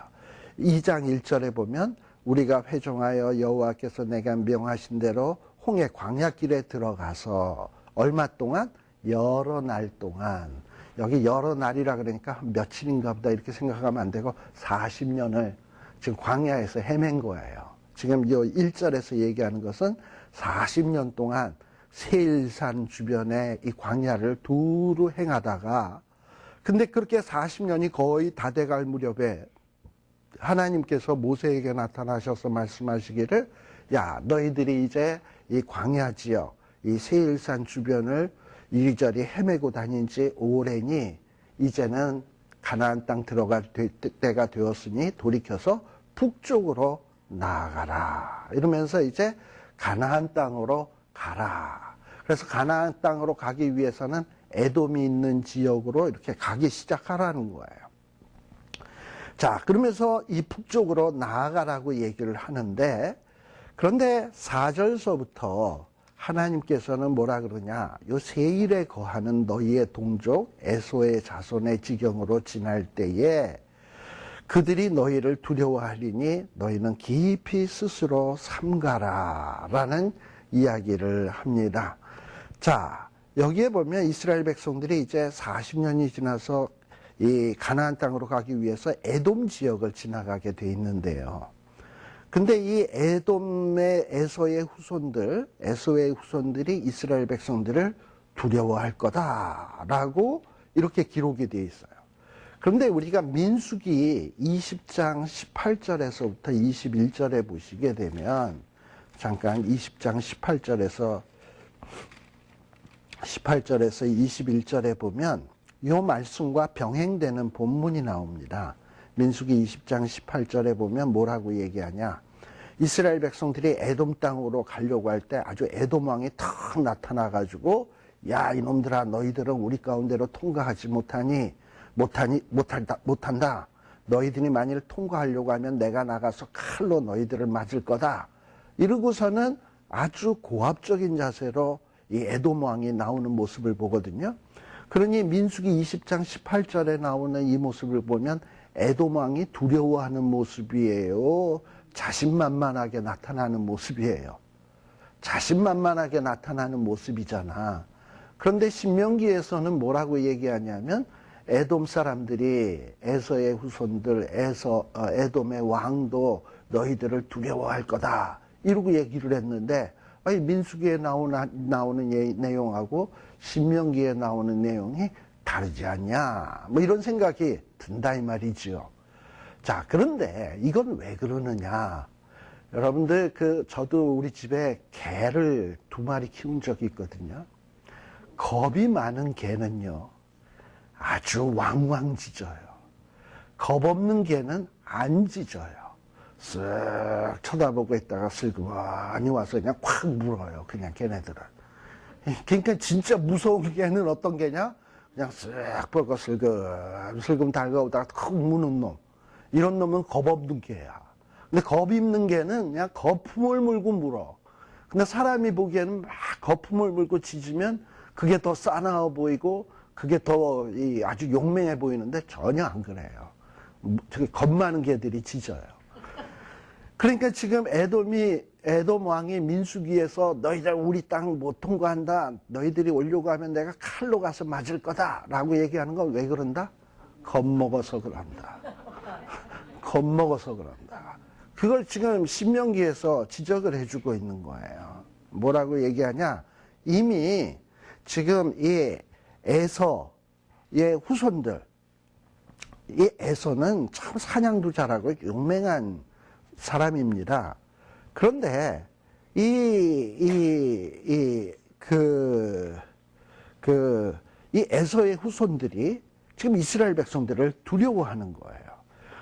2장 1절에 보면 우리가 회종하여 여호와께서 내가 명하신 대로 홍해 광야길에 들어가서 얼마 동안? 여러 날 동안. 여기 여러 날이라 그러니까 며칠인가 보다 이렇게 생각하면 안 되고 40년을 지금 광야에서 헤맨 거예요. 지금 이 1절에서 얘기하는 것은 40년 동안 세일산 주변에 이 광야를 두루 행하다가 근데 그렇게 40년이 거의 다 돼갈 무렵에 하나님께서 모세에게 나타나셔서 말씀하시기를 야 너희들이 이제 이 광야 지역 이 세일산 주변을 이리저리 헤매고 다닌 지 오래니 이제는 가나안 땅 들어갈 때가 되었으니 돌이켜서 북쪽으로 나아가라 이러면서 이제 가나안 땅으로 가라. 그래서 가나안 땅으로 가기 위해서는 에돔이 있는 지역으로 이렇게 가기 시작하라는 거예요. 자, 그러면서 이 북쪽으로 나아가라고 얘기를 하는데 그런데 4절서부터 하나님께서는 뭐라 그러냐 요 세일에 거하는 너희의 동족 에소의 자손의 지경으로 지날 때에 그들이 너희를 두려워하리니 너희는 깊이 스스로 삼가라 라는 이야기를 합니다. 자, 여기에 보면 이스라엘 백성들이 이제 40년이 지나서 이 가나안 땅으로 가기 위해서 에돔 지역을 지나가게 돼 있는데요. 근데 이 에돔의 에서의 후손들이 이스라엘 백성들을 두려워할 거다라고 이렇게 기록이 되어 있어요. 그런데 우리가 민수기 20장 18절에서부터 21절에 보시게 되면 잠깐 20장 18절에서 21절에 보면 이 말씀과 병행되는 본문이 나옵니다. 민수기 20장 18절에 보면 뭐라고 얘기하냐. 이스라엘 백성들이 에돔 땅으로 가려고 할 때 아주 에돔 왕이 탁 나타나가지고 야 이놈들아 너희들은 우리 가운데로 통과하지 못한다. 너희들이 만일 통과하려고 하면 내가 나가서 칼로 너희들을 맞을 거다. 이러고서는 아주 고압적인 자세로 이 에돔 왕이 나오는 모습을 보거든요. 그러니 민수기 20장 18절에 나오는 이 모습을 보면 에돔 왕이 두려워하는 모습이에요? 자신만만하게 나타나는 모습이에요? 자신만만하게 나타나는 모습이잖아. 그런데 신명기에서는 뭐라고 얘기하냐면 에돔 사람들이 에서의 후손들, 에돔의 왕도 너희들을 두려워할 거다. 이러고 얘기를 했는데 아니, 민수기에 나오는 내용하고 신명기에 나오는 내용이 다르지 않냐. 뭐 이런 생각이 든다 이 말이지요. 자, 그런데 이건 왜 그러느냐. 여러분들 저도 우리 집에 개를 2마리 키운 적이 있거든요. 겁이 많은 개는요, 아주 왕왕 짖어요. 겁 없는 개는 안 짖어요. 쓱 쳐다보고 있다가 슬그머니 와서 그냥 콱 물어요. 그냥 걔네들은. 그러니까 진짜 무서운 개는 어떤 개냐? 그냥 쓱 보고 슬금 달가오다가 턱 무는 놈. 이런 놈은 겁 없는 개야. 근데 겁 있는 개는 그냥 거품을 물고 물어. 근데 사람이 보기에는 막 거품을 물고 짖으면 그게 더 싸나워 보이고 그게 더 아주 용맹해 보이는데 전혀 안 그래요. 되게 겁 많은 개들이 짖어요. 그러니까 지금 에돔 왕이 민수기에서 너희들 우리 땅 못 통과한다. 너희들이 오려고 하면 내가 칼로 가서 맞을 거다. 라고 얘기하는 건 왜 그런다? 겁먹어서 그런다. 겁먹어서 그런다. 그걸 지금 신명기에서 지적을 해주고 있는 거예요. 뭐라고 얘기하냐? 이미 지금 이 에서의 후손들, 이 에서는 참 사냥도 잘하고 용맹한 사람입니다. 그런데 이 에서의 후손들이 지금 이스라엘 백성들을 두려워하는 거예요.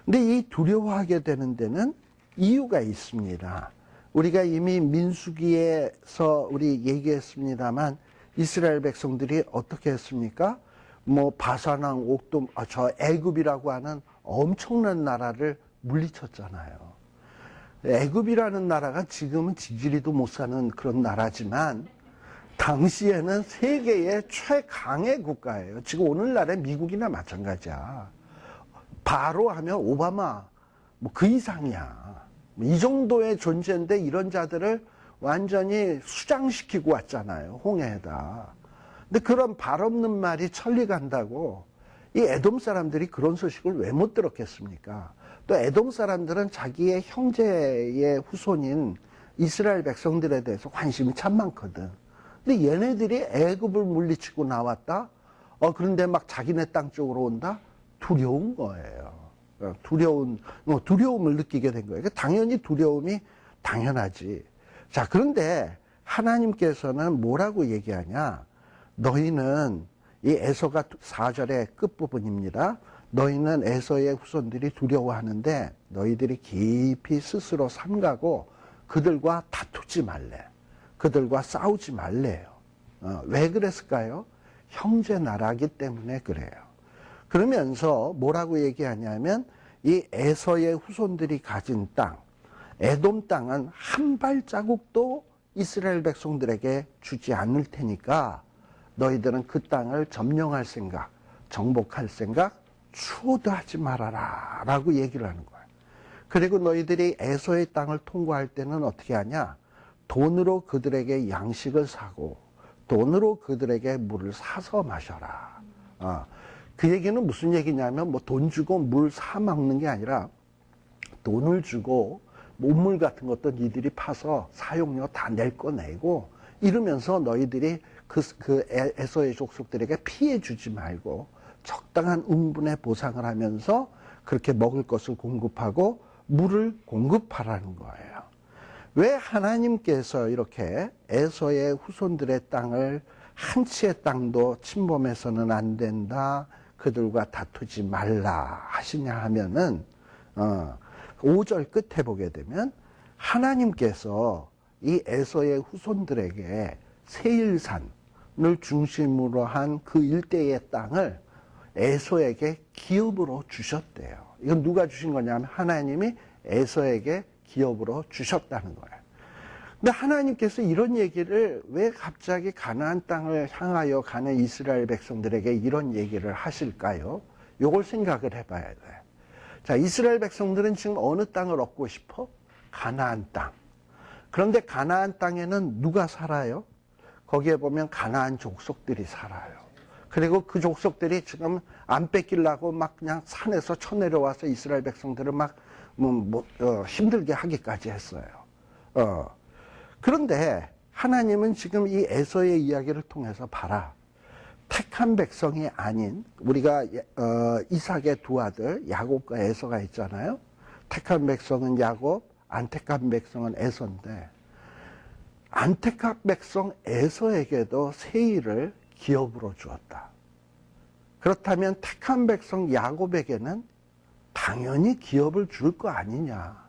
근데 이 두려워하게 되는 데는 이유가 있습니다. 우리가 이미 민수기에서 우리 얘기했습니다만 이스라엘 백성들이 어떻게 했습니까? 뭐 바산왕 옥돔, 저 애굽이라고 하는 엄청난 나라를 물리쳤잖아요. 애굽이라는 나라가 지금은 지지리도 못 사는 그런 나라지만 당시에는 세계의 최강의 국가예요. 지금 오늘날의 미국이나 마찬가지야. 바로 하면 오바마 뭐 그 이상이야. 이 정도의 존재인데 이런 자들을 완전히 수장시키고 왔잖아요. 홍해에다. 근데 그런 발 없는 말이 천리 간다고 이 에돔 사람들이 그런 소식을 왜 못 들었겠습니까? 또 에돔 사람들은 자기의 형제의 후손인 이스라엘 백성들에 대해서 관심이 참 많거든. 근데 얘네들이 애굽을 물리치고 나왔다? 그런데 막 자기네 땅 쪽으로 온다? 두려운 거예요. 두려움을 느끼게 된 거예요. 당연히 두려움이 당연하지. 자, 그런데 하나님께서는 뭐라고 얘기하냐? 너희는 이 에서가 4절의 끝부분입니다. 너희는 에서의 후손들이 두려워하는데 너희들이 깊이 스스로 삼가고 그들과 다투지 말래. 그들과 싸우지 말래요. 왜 그랬을까요? 형제 나라기 때문에 그래요. 그러면서 뭐라고 얘기하냐면 이 에서의 후손들이 가진 땅, 에돔 땅은 한 발자국도 이스라엘 백성들에게 주지 않을 테니까 너희들은 그 땅을 점령할 생각, 정복할 생각 추호도 하지 말아라 라고 얘기를 하는 거예요. 그리고 너희들이 에서의 땅을 통과할 때는 어떻게 하냐? 돈으로 그들에게 양식을 사고 돈으로 그들에게 물을 사서 마셔라. 그 얘기는 무슨 얘기냐면 뭐 돈 주고 물 사 먹는 게 아니라 돈을 주고 몸물 같은 것도 니들이 파서 사용료 다 낼 거 내고 이러면서 너희들이 에서의 족속들에게 피해 주지 말고 적당한 응분의 보상을 하면서 그렇게 먹을 것을 공급하고 물을 공급하라는 거예요. 왜 하나님께서 이렇게 에서의 후손들의 땅을 한 치의 땅도 침범해서는 안 된다, 그들과 다투지 말라 하시냐 하면은 5절 끝에 보게 되면 하나님께서 이 에서의 후손들에게 세일산을 중심으로 한 그 일대의 땅을 에서에게 기업으로 주셨대요. 이건 누가 주신 거냐면 하나님이 에서에게 기업으로 주셨다는 거예요. 근데 하나님께서 이런 얘기를 왜 갑자기 가나안 땅을 향하여 가는 이스라엘 백성들에게 이런 얘기를 하실까요? 요걸 생각을 해봐야 돼요. 자, 이스라엘 백성들은 지금 어느 땅을 얻고 싶어? 가나안 땅. 그런데 가나안 땅에는 누가 살아요? 거기에 보면 가나안 족속들이 살아요. 그리고 그 족속들이 지금 안 뺏기려고 막 그냥 산에서 쳐내려와서 이스라엘 백성들을 막 힘들게 하기까지 했어요. 그런데 하나님은 지금 이 에서의 이야기를 통해서 봐라. 택한 백성이 아닌 우리가 이삭의 두 아들 야곱과 에서가 있잖아요. 택한 백성은 야곱, 안 택한 백성은 에서인데 안 택한 백성 에서에게도 세일을 기업으로 주었다. 그렇다면 택한 백성 야곱에게는 당연히 기업을 줄 거 아니냐.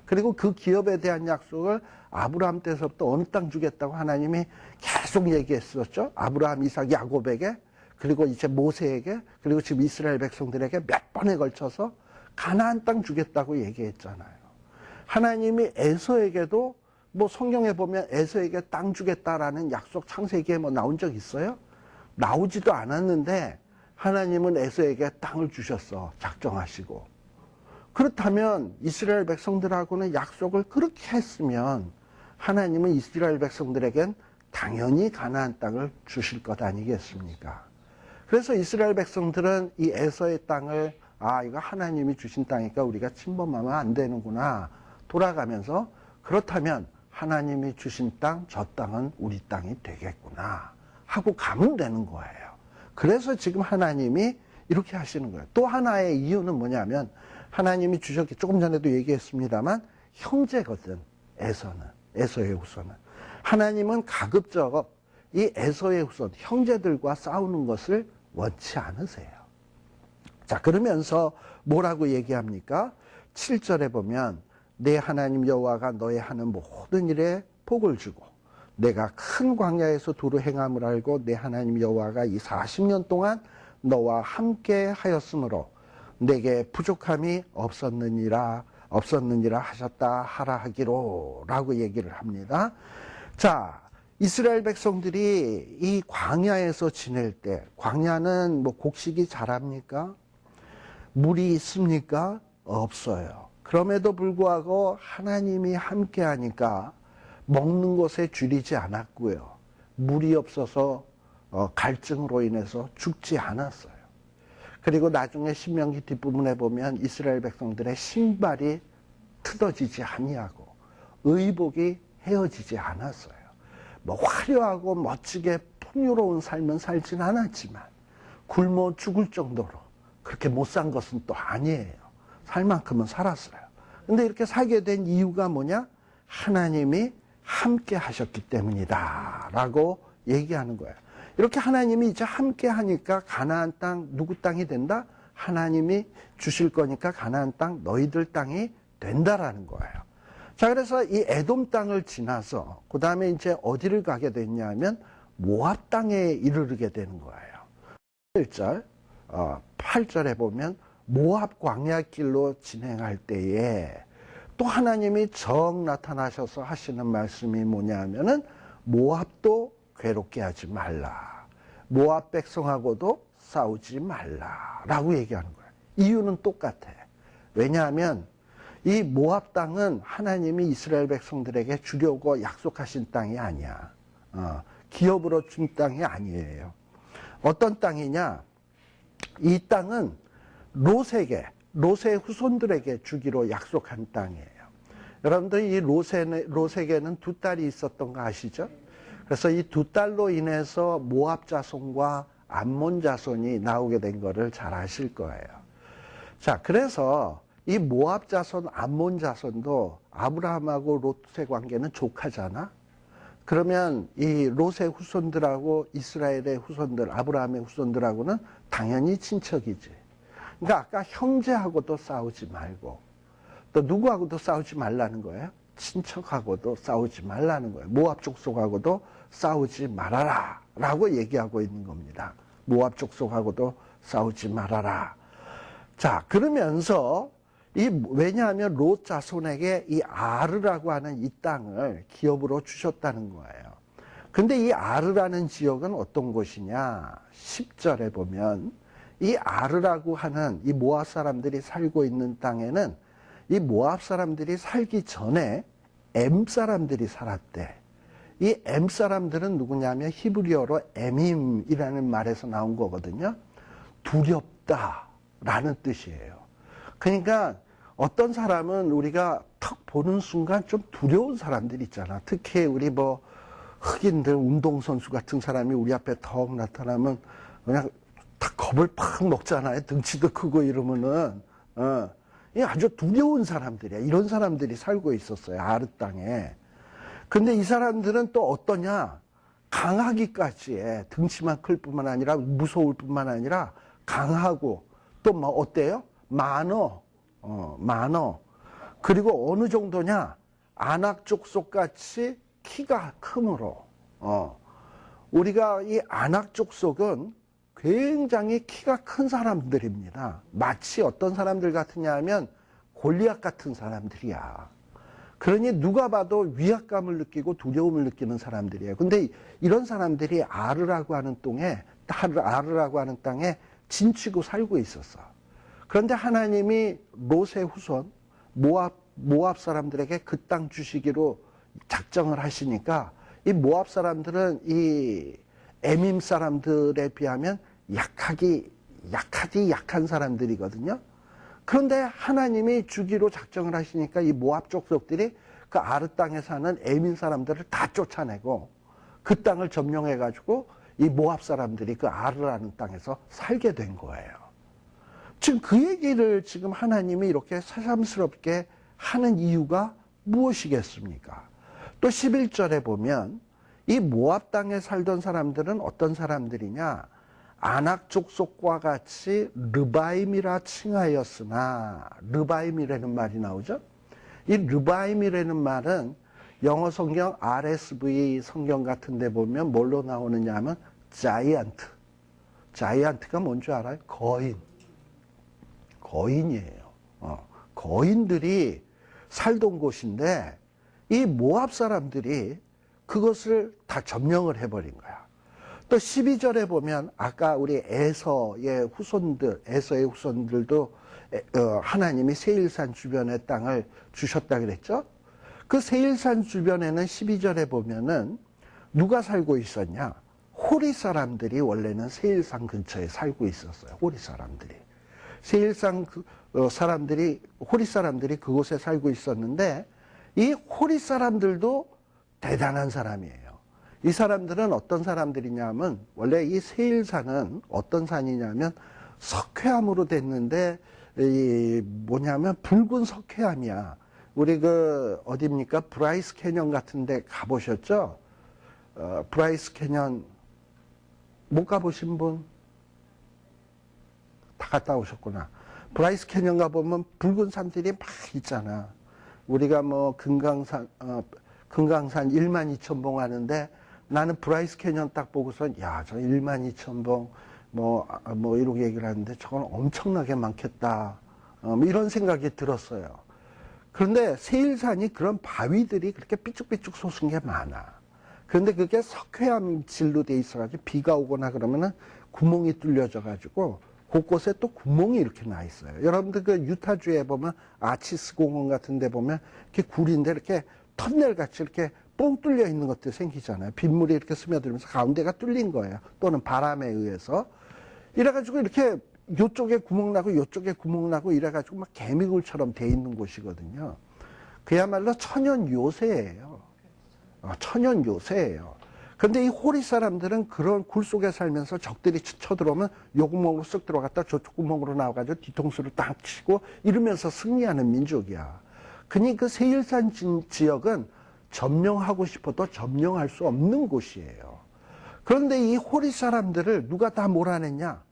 그리고 그 기업에 대한 약속을 아브라함 때서부터 어느 땅 주겠다고 하나님이 계속 얘기했었죠. 아브라함, 이삭, 야곱에게, 그리고 이제 모세에게, 그리고 지금 이스라엘 백성들에게 몇 번에 걸쳐서 가나안 땅 주겠다고 얘기했잖아요. 하나님이 에서에게도 뭐 성경에 보면 에서에게 땅 주겠다라는 약속 창세기에 뭐 나온 적 있어요? 나오지도 않았는데 하나님은 에서에게 땅을 주셨어. 작정하시고. 그렇다면 이스라엘 백성들하고는 약속을 그렇게 했으면 하나님은 이스라엘 백성들에겐 당연히 가나안 땅을 주실 것 아니겠습니까? 그래서 이스라엘 백성들은 이 에서의 땅을 이거 하나님이 주신 땅이니까 우리가 침범하면 안 되는구나 돌아가면서 그렇다면 하나님이 주신 땅, 저 땅은 우리 땅이 되겠구나 하고 가면 되는 거예요. 그래서 지금 하나님이 이렇게 하시는 거예요. 또 하나의 이유는 뭐냐면 하나님이 주셨기 조금 전에도 얘기했습니다만 형제거든. 에서의 후손은 하나님은 가급적 이 에서의 후손 형제들과 싸우는 것을 원치 않으세요. 자, 그러면서 뭐라고 얘기합니까? 7절에 보면 내 하나님 여호와가 너의 하는 모든 일에 복을 주고 내가 큰 광야에서 두루 행함을 알고 내 하나님 여호와가 이 40년 동안 너와 함께 하였으므로 내게 부족함이 없었느니라 하셨다 하라 하기로 라고 얘기를 합니다. 자, 이스라엘 백성들이 이 광야에서 지낼 때 광야는 뭐 곡식이 자랍니까? 물이 있습니까? 없어요. 그럼에도 불구하고 하나님이 함께 하니까 먹는 것에 줄이지 않았고요. 물이 없어서 갈증으로 인해서 죽지 않았어요. 그리고 나중에 신명기 뒷부분에 보면 이스라엘 백성들의 신발이 뜯어지지 아니하고 의복이 헤어지지 않았어요. 뭐 화려하고 멋지게 풍요로운 삶은 살진 않았지만 굶어 죽을 정도로 그렇게 못 산 것은 또 아니에요. 살 만큼은 살았어요. 근데 이렇게 살게 된 이유가 뭐냐? 하나님이 함께 하셨기 때문이다 라고 얘기하는 거예요. 이렇게 하나님이 이제 함께 하니까 가나안 땅 누구 땅이 된다? 하나님이 주실 거니까 가나안 땅 너희들 땅이 된다라는 거예요. 자, 그래서 이 에돔 땅을 지나서 그 다음에 이제 어디를 가게 됐냐면 모압 땅에 이르르게 되는 거예요. 1절, 8절에 보면 모압 광야길로 진행할 때에 또 하나님이 정 나타나셔서 하시는 말씀이 뭐냐면은 모압도 괴롭게 하지 말라. 모압 백성하고도 싸우지 말라라고 얘기하는 거예요. 이유는 똑같아. 왜냐하면 이 모압 땅은 하나님이 이스라엘 백성들에게 주려고 약속하신 땅이 아니야. 기업으로 준 땅이 아니에요. 어떤 땅이냐? 이 땅은 롯의 후손들에게 주기로 약속한 땅이에요. 여러분들 이 롯에게는 두 딸이 있었던 거 아시죠? 그래서 이 두 딸로 인해서 모압 자손과 암몬 자손이 나오게 된 거를 잘 아실 거예요. 자, 그래서 이 모압 자손, 암몬 자손도 아브라함하고 롯의 관계는 조카잖아. 그러면 이 롯의 후손들하고 이스라엘의 후손들, 아브라함의 후손들하고는 당연히 친척이지. 그러니까 아까 형제하고도 싸우지 말고 또 누구하고도 싸우지 말라는 거예요. 친척하고도 싸우지 말라는 거예요. 모압 족속하고도 싸우지 말아라 라고 얘기하고 있는 겁니다. 모압 족속하고도 싸우지 말아라. 자, 그러면서 왜냐하면 롯 자손에게 이 아르라고 하는 이 땅을 기업으로 주셨다는 거예요. 근데 이 아르라는 지역은 어떤 곳이냐? 10절에 보면 이 아르라고 하는 이 모압 사람들이 살고 있는 땅에는 이 모압 사람들이 살기 전에 엠 사람들이 살았대. 이 엠 사람들은 누구냐면 히브리어로 에밈이라는 말에서 나온 거거든요. 두렵다라는 뜻이에요. 그러니까 어떤 사람은 우리가 턱 보는 순간 좀 두려운 사람들 있잖아. 특히 우리 뭐 흑인들, 운동선수 같은 사람이 우리 앞에 턱 나타나면 그냥 다 겁을 팍 먹잖아요. 등치도 크고 이러면은. 이 아주 두려운 사람들이야. 이런 사람들이 살고 있었어요. 아르 땅에. 근데 이 사람들은 또 어떠냐? 강하기까지 해. 등치만 클 뿐만 아니라 무서울 뿐만 아니라 강하고 또 뭐 어때요? 많어. 많어. 그리고 어느 정도냐? 아낙 족속같이 키가 크므로. 우리가 이 아낙 족속은 굉장히 키가 큰 사람들입니다. 마치 어떤 사람들 같으냐 하면 골리앗 같은 사람들이야. 그러니 누가 봐도 위압감을 느끼고 두려움을 느끼는 사람들이에요. 근데 이런 사람들이 아르라고 하는 땅에 진치고 살고 있었어. 그런데 하나님이 롯의 후손 모압 사람들에게 그 땅 주시기로 작정을 하시니까 이 모압 사람들은 이 에밈 사람들에 비하면 약한 사람들이거든요. 그런데 하나님이 주기로 작정을 하시니까 이 모압 족속들이 그 아르 땅에 사는 에민 사람들을 다 쫓아내고 그 땅을 점령해가지고 이 모압 사람들이 그 아르라는 땅에서 살게 된 거예요. 지금 그 얘기를 지금 하나님이 이렇게 새삼스럽게 하는 이유가 무엇이겠습니까? 또 11절에 보면 이 모압 땅에 살던 사람들은 어떤 사람들이냐? 아낙 족속과 같이 르바임이라 칭하였으나, 르바임이라는 말이 나오죠. 이 르바임이라는 말은 영어 성경 RSV 성경 같은 데 보면 뭘로 나오느냐 하면 자이언트. 자이언트가 뭔지 알아요? 거인이에요. 거인들이 살던 곳인데 이 모압 사람들이 그것을 다 점령을 해버린 거야. 또 12절에 보면 아까 우리 에서의 후손들도 하나님이 세일산 주변의 땅을 주셨다 그랬죠. 그 세일산 주변에는 12절에 보면은 누가 살고 있었냐? 호리 사람들이 원래는 세일산 근처에 살고 있었어요. 호리 사람들이. 세일산 호리 사람들이 그곳에 살고 있었는데 이 호리 사람들도 대단한 사람이에요. 이 사람들은 어떤 사람들이냐면 원래 이 세일산은 어떤 산이냐면 석회암으로 됐는데 뭐냐면 붉은 석회암이야. 우리 어디입니까? 브라이스 캐년 같은 데 가보셨죠? 브라이스 캐년 못 가보신 분? 다 갔다 오셨구나. 브라이스 캐년 가보면 붉은 산들이 막 있잖아. 우리가 뭐 금강산 12,000봉 하는데 나는 브라이스 캐년 딱 보고서 야, 저 12,000봉 뭐 이렇게 얘기를 하는데 저건 엄청나게 많겠다. 이런 생각이 들었어요. 그런데 세일산이 그런 바위들이 그렇게 삐쭉삐쭉 솟은 게 많아. 그런데 그게 석회암 질로 돼 있어가지고 비가 오거나 그러면은 구멍이 뚫려져가지고 곳곳에 또 구멍이 이렇게 나 있어요. 여러분들 그 유타주에 보면 아치스 공원 같은 데 보면 이렇게 굴인데 이렇게 터널 같이 이렇게 뻥 뚫려 있는 것들이 생기잖아요. 빗물이 이렇게 스며들면서 가운데가 뚫린 거예요. 또는 바람에 의해서. 이래가지고 이렇게 요쪽에 구멍 나고 요쪽에 구멍 나고 이래가지고 막 개미굴처럼 돼 있는 곳이거든요. 그야말로 천연 요새예요. 천연 요새예요. 근데 이 호리 사람들은 그런 굴 속에 살면서 적들이 쳐들어오면 요 구멍으로 쓱 들어갔다 저쪽 구멍으로 나와가지고 뒤통수를 딱 치고 이러면서 승리하는 민족이야. 그니 그 세일산 지역은 점령하고 싶어도 점령할 수 없는 곳이에요. 그런데 이 호리 사람들을 누가 다 몰아냈냐?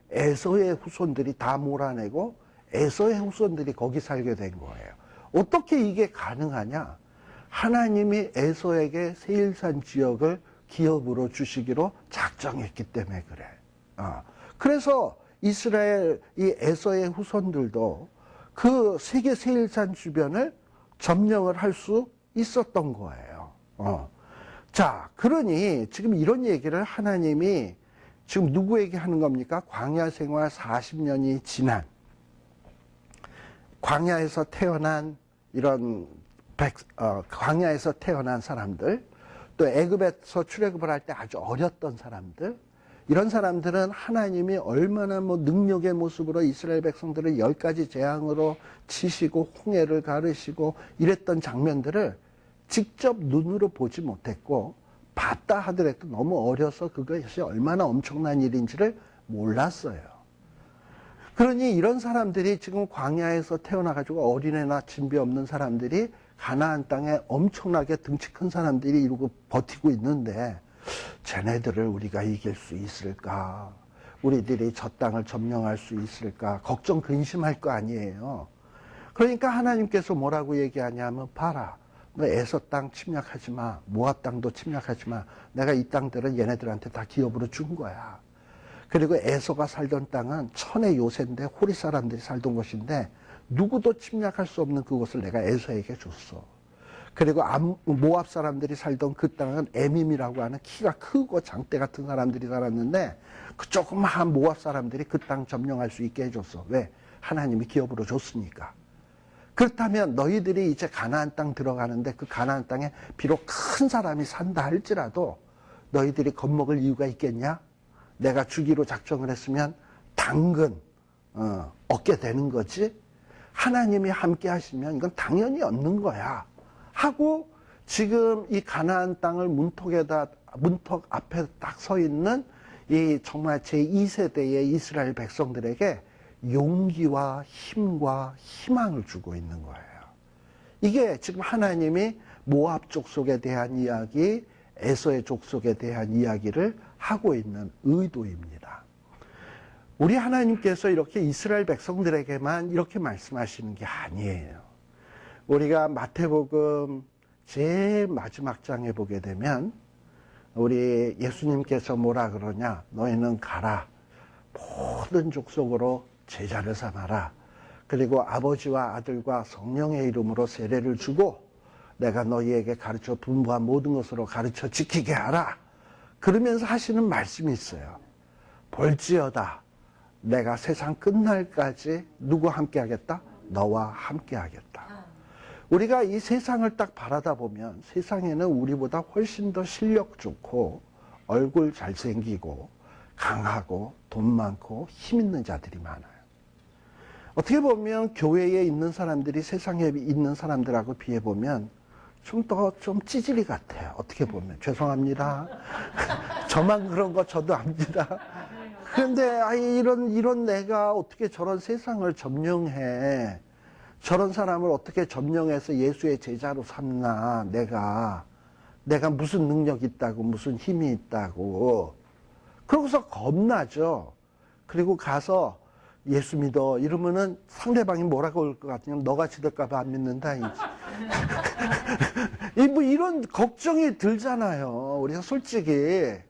에서의 후손들이 다 몰아내고 에서의 후손들이 거기 살게 된 거예요. 어떻게 이게 가능하냐? 하나님이 에서에게 세일산 지역을 기업으로 주시기로 작정했기 때문에 그래. 그래서 이스라엘 이 에서의 후손들도 그 세계 세일산 주변을 점령을 할 수 있었던 거예요. 자, 그러니 지금 이런 얘기를 하나님이 지금 누구에게 하는 겁니까? 광야 생활 40년이 지난, 광야에서 태어난 이런 광야에서 태어난 사람들, 또 애굽에서 출애굽을 할 때 아주 어렸던 사람들, 이런 사람들은 하나님이 얼마나 능력의 모습으로 이스라엘 백성들을 10가지 재앙으로 치시고 홍해를 가르시고 이랬던 장면들을 직접 눈으로 보지 못했고, 봤다 하더라도 너무 어려서 그것이 얼마나 엄청난 일인지를 몰랐어요. 그러니 이런 사람들이 지금 광야에서 태어나가지고 어린애나 진비 없는 사람들이 가나안 땅에 엄청나게 등치 큰 사람들이 이러고 버티고 있는데, 쟤네들을 우리가 이길 수 있을까? 우리들이 저 땅을 점령할 수 있을까? 걱정 근심할 거 아니에요. 그러니까 하나님께서 뭐라고 얘기하냐면, 봐라, 너 에서 땅 침략하지 마, 모압 땅도 침략하지 마. 내가 이 땅들은 얘네들한테 다 기업으로 준 거야. 그리고 에서가 살던 땅은 천의 요새인데 호리 사람들이 살던 곳인데 누구도 침략할 수 없는 그곳을 내가 에서에게 줬어. 그리고 모압 사람들이 살던 그 땅은 에밈이라고 하는 키가 크고 장대 같은 사람들이 살았는데, 그 조그마한 모압 사람들이 그 땅 점령할 수 있게 해줬어. 왜? 하나님이 기업으로 줬으니까. 그렇다면 너희들이 이제 가나안 땅 들어가는데, 그 가나안 땅에 비록 큰 사람이 산다 할지라도 너희들이 겁먹을 이유가 있겠냐? 내가 주기로 작정을 했으면 당근 얻게 되는 거지. 하나님이 함께 하시면 이건 당연히 얻는 거야 하고, 지금 이 가나안 땅을 문턱 앞에 딱 서 있는 이 정말 제2세대의 이스라엘 백성들에게 용기와 힘과 희망을 주고 있는 거예요. 이게 지금 하나님이 모압 족속에 대한 이야기, 에서의 족속에 대한 이야기를 하고 있는 의도입니다. 우리 하나님께서 이렇게 이스라엘 백성들에게만 이렇게 말씀하시는 게 아니에요. 우리가 마태복음 제일 마지막 장에 보게 되면 우리 예수님께서 뭐라 그러냐? 너희는 가라. 모든 족속으로 제자를 삼아라. 그리고 아버지와 아들과 성령의 이름으로 세례를 주고 내가 너희에게 가르쳐 분부한 모든 것으로 가르쳐 지키게 하라. 그러면서 하시는 말씀이 있어요. 볼지어다. 내가 세상 끝날까지 누구와 함께 하겠다? 너와 함께 하겠다. 우리가 이 세상을 딱 바라다 보면 세상에는 우리보다 훨씬 더 실력 좋고 얼굴 잘생기고 강하고 돈 많고 힘 있는 자들이 많아요. 어떻게 보면 교회에 있는 사람들이 세상에 있는 사람들하고 비해보면 좀 찌질이 같아요. 어떻게 보면. 죄송합니다. 저만 그런 거 저도 압니다. 그런데 이런 내가 어떻게 저런 세상을 점령해. 저런 사람을 어떻게 점령해서 예수의 제자로 삼나. 내가 무슨 능력이 있다고, 무슨 힘이 있다고. 그러고서 겁나죠. 그리고 가서 예수 믿어 이러면은 상대방이 뭐라고 올 것 같으면 너같이 될까봐 안 믿는다. 뭐 이런 걱정이 들잖아요. 우리가 솔직히. 예.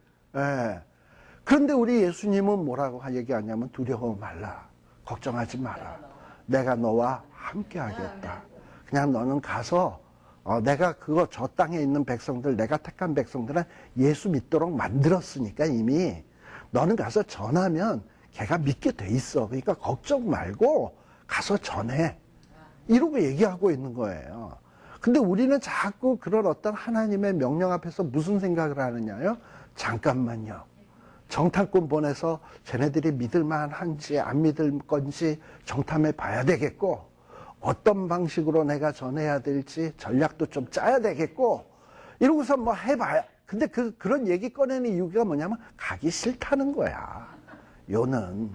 그런데 우리 예수님은 뭐라고 얘기하냐면 두려워 말라. 걱정하지 마라. 내가 너와 함께 하겠다. 그냥 너는 가서 내가 저 땅에 있는 백성들, 내가 택한 백성들은 예수 믿도록 만들었으니까 이미 너는 가서 전하면 걔가 믿게 돼 있어. 그러니까 걱정 말고 가서 전해. 이러고 얘기하고 있는 거예요. 근데 우리는 자꾸 그런 어떤 하나님의 명령 앞에서 무슨 생각을 하느냐요? 잠깐만요. 정탐꾼 보내서 쟤네들이 믿을만한지 안 믿을 건지 정탐해 봐야 되겠고, 어떤 방식으로 내가 전해야 될지 전략도 좀 짜야 되겠고, 이러고서 뭐 해봐야. 근데 그런 얘기 꺼내는 이유가 뭐냐면 가기 싫다는 거야. 요는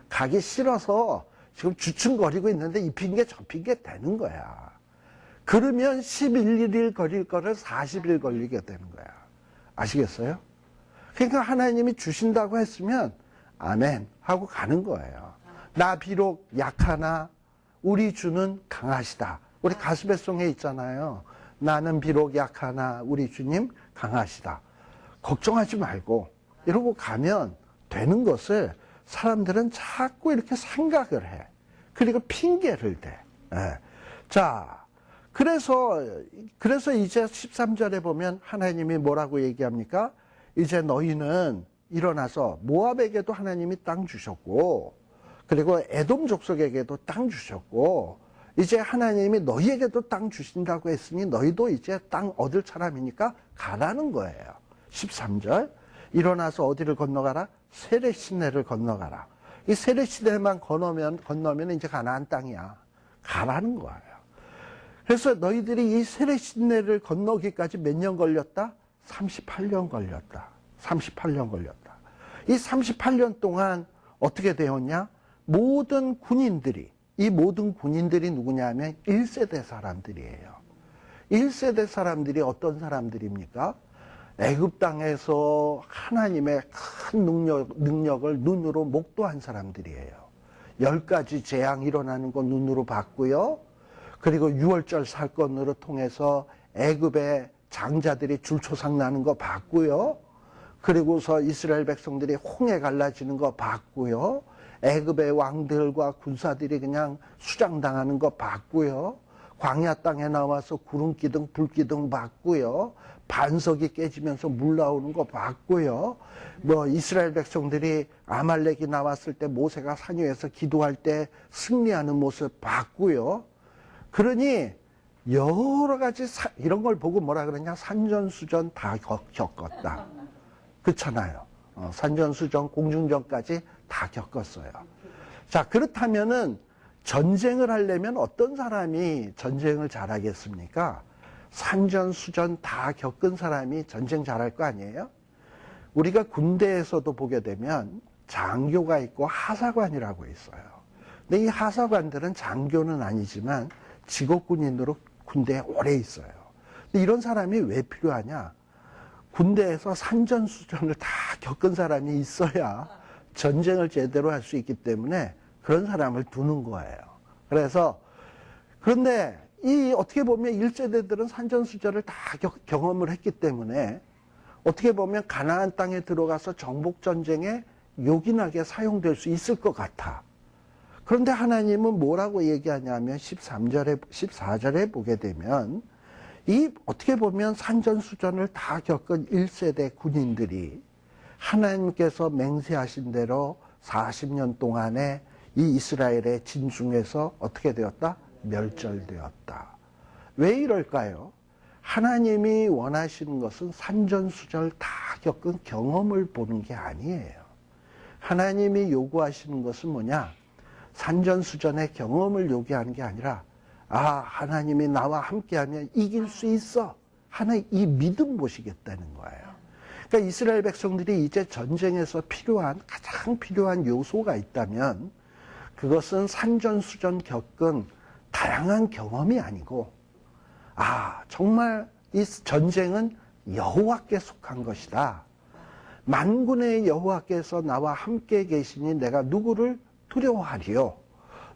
가기 싫어서 지금 주춤거리고 있는데 이 핑계 저 핑계 되는 거야. 그러면 11일 걸릴 거를 40일 걸리게 되는 거야. 아시겠어요? 그러니까 하나님이 주신다고 했으면 아멘 하고 가는 거예요. 나 비록 약하나 우리 주는 강하시다. 우리 가스배송에 있잖아요. 나는 비록 약하나 우리 주님 강하시다. 걱정하지 말고 이러고 가면 되는 것을 사람들은 자꾸 이렇게 생각을 해. 그리고 핑계를 대. 예. 자, 그래서 이제 13절에 보면 하나님이 뭐라고 얘기합니까? 이제 너희는 일어나서 모압에게도 하나님이 땅 주셨고, 그리고 에돔 족속에게도 땅 주셨고, 이제 하나님이 너희에게도 땅 주신다고 했으니 너희도 이제 땅 얻을 사람이니까 가라는 거예요. 13절. 일어나서 어디를 건너가라? 세렛시내를 건너가라. 이 세렛시내만 건너면 이제 가나안 땅이야. 가라는 거예요. 그래서 너희들이 이 세렛시내를 건너기까지 몇 년 걸렸다? 38년 걸렸다. 38년 걸렸다. 이 38년 동안 어떻게 되었냐? 이 모든 군인들이 누구냐면 1세대 사람들이에요. 1세대 사람들이 어떤 사람들입니까? 애굽 땅에서 하나님의 큰 능력을 눈으로 목도한 사람들이에요. 10가지 재앙 일어나는 거 눈으로 봤고요. 그리고 6월절 사건으로 통해서 애굽의 장자들이 줄초상 나는 거 봤고요. 그리고서 이스라엘 백성들이 홍해 갈라지는 거 봤고요. 애굽의 왕들과 군사들이 그냥 수장당하는 거 봤고요. 광야 땅에 나와서 구름기둥 불기둥 봤고요. 반석이 깨지면서 물 나오는 거 봤고요. 이스라엘 백성들이 아말렉이 나왔을 때 모세가 산 위에서 기도할 때 승리하는 모습 봤고요. 그러니 여러 가지 이런 걸 보고 뭐라 그러냐? 산전수전 다 겪었다. 그렇잖아요. 산전수전 공중전까지 다 겪었어요. 자, 그렇다면은 전쟁을 하려면 어떤 사람이 전쟁을 잘하겠습니까? 산전수전 다 겪은 사람이 전쟁 잘할 거 아니에요? 우리가 군대에서도 보게 되면 장교가 있고 하사관이라고 있어요. 근데 이 하사관들은 장교는 아니지만 직업군인으로 군대에 오래 있어요. 근데 이런 사람이 왜 필요하냐? 군대에서 산전수전을 다 겪은 사람이 있어야 전쟁을 제대로 할 수 있기 때문에 그런 사람을 두는 거예요. 그런데 어떻게 보면 1세대들은 산전수전을 다 경험을 했기 때문에 어떻게 보면 가나안 땅에 들어가서 정복전쟁에 요긴하게 사용될 수 있을 것 같아. 그런데 하나님은 뭐라고 얘기하냐면 14절에 보게 되면 어떻게 보면 산전수전을 다 겪은 1세대 군인들이 하나님께서 맹세하신 대로 40년 동안에 이 이스라엘의 진중에서 어떻게 되었다? 멸절되었다. 왜 이럴까요? 하나님이 원하시는 것은 산전수전을 다 겪은 경험을 보는 게 아니에요. 하나님이 요구하시는 것은 뭐냐? 산전수전의 경험을 요구하는 게 아니라 하나님이 나와 함께하면 이길 수 있어 하는 이 믿음 보시겠다는 거예요. 그러니까 이스라엘 백성들이 이제 전쟁에서 가장 필요한 요소가 있다면 그것은 산전수전 겪은 다양한 경험이 아니고 정말 이 전쟁은 여호와께 속한 것이다. 만군의 여호와께서 나와 함께 계시니 내가 누구를 두려워하리요.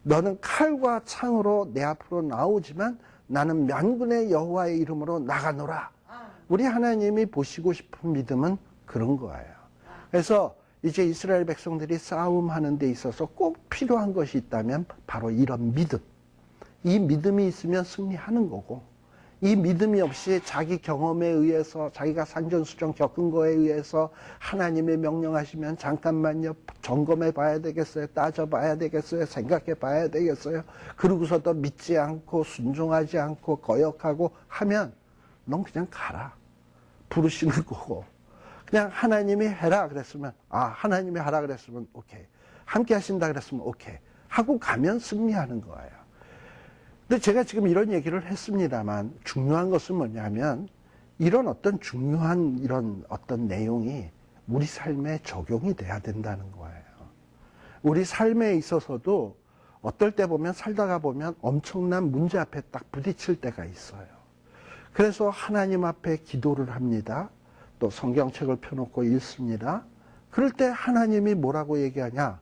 너는 칼과 창으로 내 앞으로 나오지만 나는 만군의 여호와의 이름으로 나가노라. 우리 하나님이 보시고 싶은 믿음은 그런 거예요. 그래서 이제 이스라엘 백성들이 싸움하는 데 있어서 꼭 필요한 것이 있다면 바로 이런 믿음. 이 믿음이 있으면 승리하는 거고, 이 믿음이 없이 자기 경험에 의해서 자기가 산전수전 겪은 거에 의해서 하나님의 명령하시면 잠깐만요, 점검해 봐야 되겠어요, 따져 봐야 되겠어요, 생각해 봐야 되겠어요, 그러고서도 믿지 않고 순종하지 않고 거역하고 하면 넌 그냥 가라. 부르시는 거고, 그냥 하나님이 해라 그랬으면 하나님이 하라 그랬으면 오케이, 함께 하신다 그랬으면 오케이 하고 가면 승리하는 거예요. 근데 제가 지금 이런 얘기를 했습니다만 중요한 것은 뭐냐면 이런 어떤 중요한 이런 어떤 내용이 우리 삶에 적용이 돼야 된다는 거예요. 우리 삶에 있어서도 어떨 때 보면 살다가 보면 엄청난 문제 앞에 딱 부딪힐 때가 있어요. 그래서 하나님 앞에 기도를 합니다. 또 성경책을 펴놓고 읽습니다. 그럴 때 하나님이 뭐라고 얘기하냐?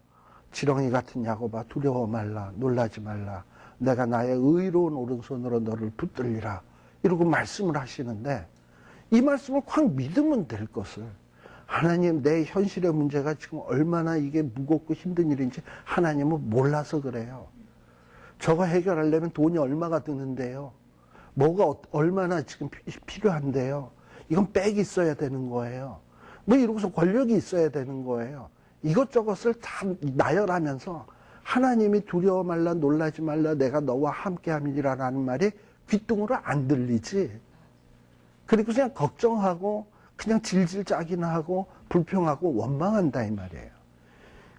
지렁이 같은 야곱아 두려워 말라, 놀라지 말라. 내가 나의 의로운 오른손으로 너를 붙들리라. 이러고 말씀을 하시는데 이 말씀을 확 믿으면 될 것을, 하나님 내 현실의 문제가 지금 얼마나 이게 무겁고 힘든 일인지 하나님은 몰라서 그래요. 저거 해결하려면 돈이 얼마가 드는데요. 뭐가 얼마나 지금 필요한데요. 이건 백이 있어야 되는 거예요. 뭐 이러고서 권력이 있어야 되는 거예요. 이것저것을 다 나열하면서 하나님이 두려워 말라 놀라지 말라 내가 너와 함께함이라는 말이 귓등으로 안 들리지. 그리고 그냥 걱정하고 그냥 질질 짜기나 하고 불평하고 원망한다 이 말이에요.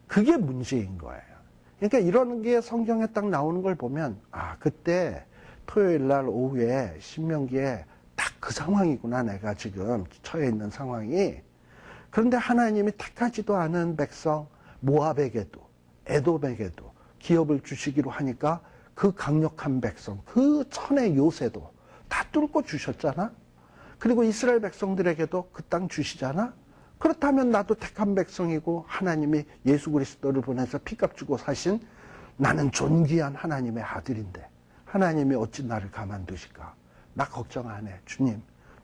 그게 문제인 거예요. 그러니까 이런 게 성경에 딱 나오는 걸 보면 아 그때 토요일 날 오후에 신명기에 딱 그 상황이구나 내가 지금 처해 있는 상황이. 그런데 하나님이 택하지도 않은 백성 모압에게도 에돔에게도 기업을 주시기로 하니까 그 강력한 백성 그 천의 요새도 다 뚫고 주셨잖아. 그리고 이스라엘 백성들에게도 그 땅 주시잖아. 그렇다면 나도 택한 백성이고 하나님이 예수 그리스도를 보내서 피값 주고 사신 나는 존귀한 하나님의 아들인데 하나님이 어찌 나를 가만두실까? 나 걱정 안 해.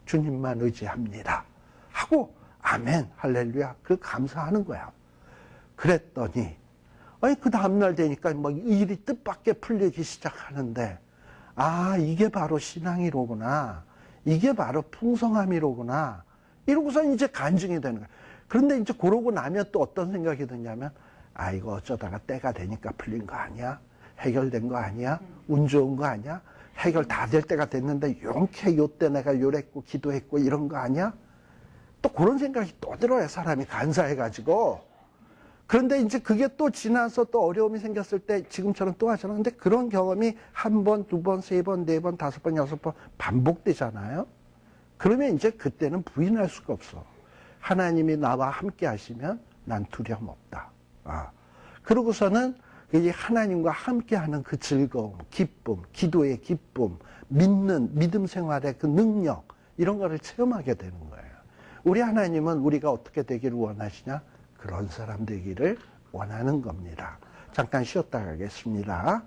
주님만 의지합니다. 하고 아멘 할렐루야 그 감사하는 거야. 그랬더니 아니 그 다음날 되니까 뭐 일이 뜻밖의 풀리기 시작하는데 아 이게 바로 신앙이로구나. 이게 바로 풍성함이로구나. 이러고서 이제 간증이 되는 거야. 그런데 이제 그러고 나면 또 어떤 생각이 드냐면 아 이거 어쩌다가 때가 되니까 풀린 거 아니야? 해결된 거 아니야? 운 좋은 거 아니야? 해결 다 될 때가 됐는데 용케 요때 내가 요랬고 기도했고 이런 거 아니야? 또 그런 생각이 또 들어요. 사람이 간사해가지고. 그런데 이제 그게 또 지나서 또 어려움이 생겼을 때 지금처럼 또 하잖아. 근데 그런 경험이 한 번, 두 번, 세 번, 네 번, 다섯 번, 여섯 번 반복되잖아요. 그러면 이제 그때는 부인할 수가 없어. 하나님이 나와 함께 하시면 난 두려움 없다. 그러고서는 이 하나님과 함께 하는 그 즐거움, 기쁨, 기도의 기쁨, 믿음 생활의 그 능력, 이런 거를 체험하게 되는 거예요. 우리 하나님은 우리가 어떻게 되기를 원하시냐? 그런 사람 되기를 원하는 겁니다. 잠깐 쉬었다 가겠습니다.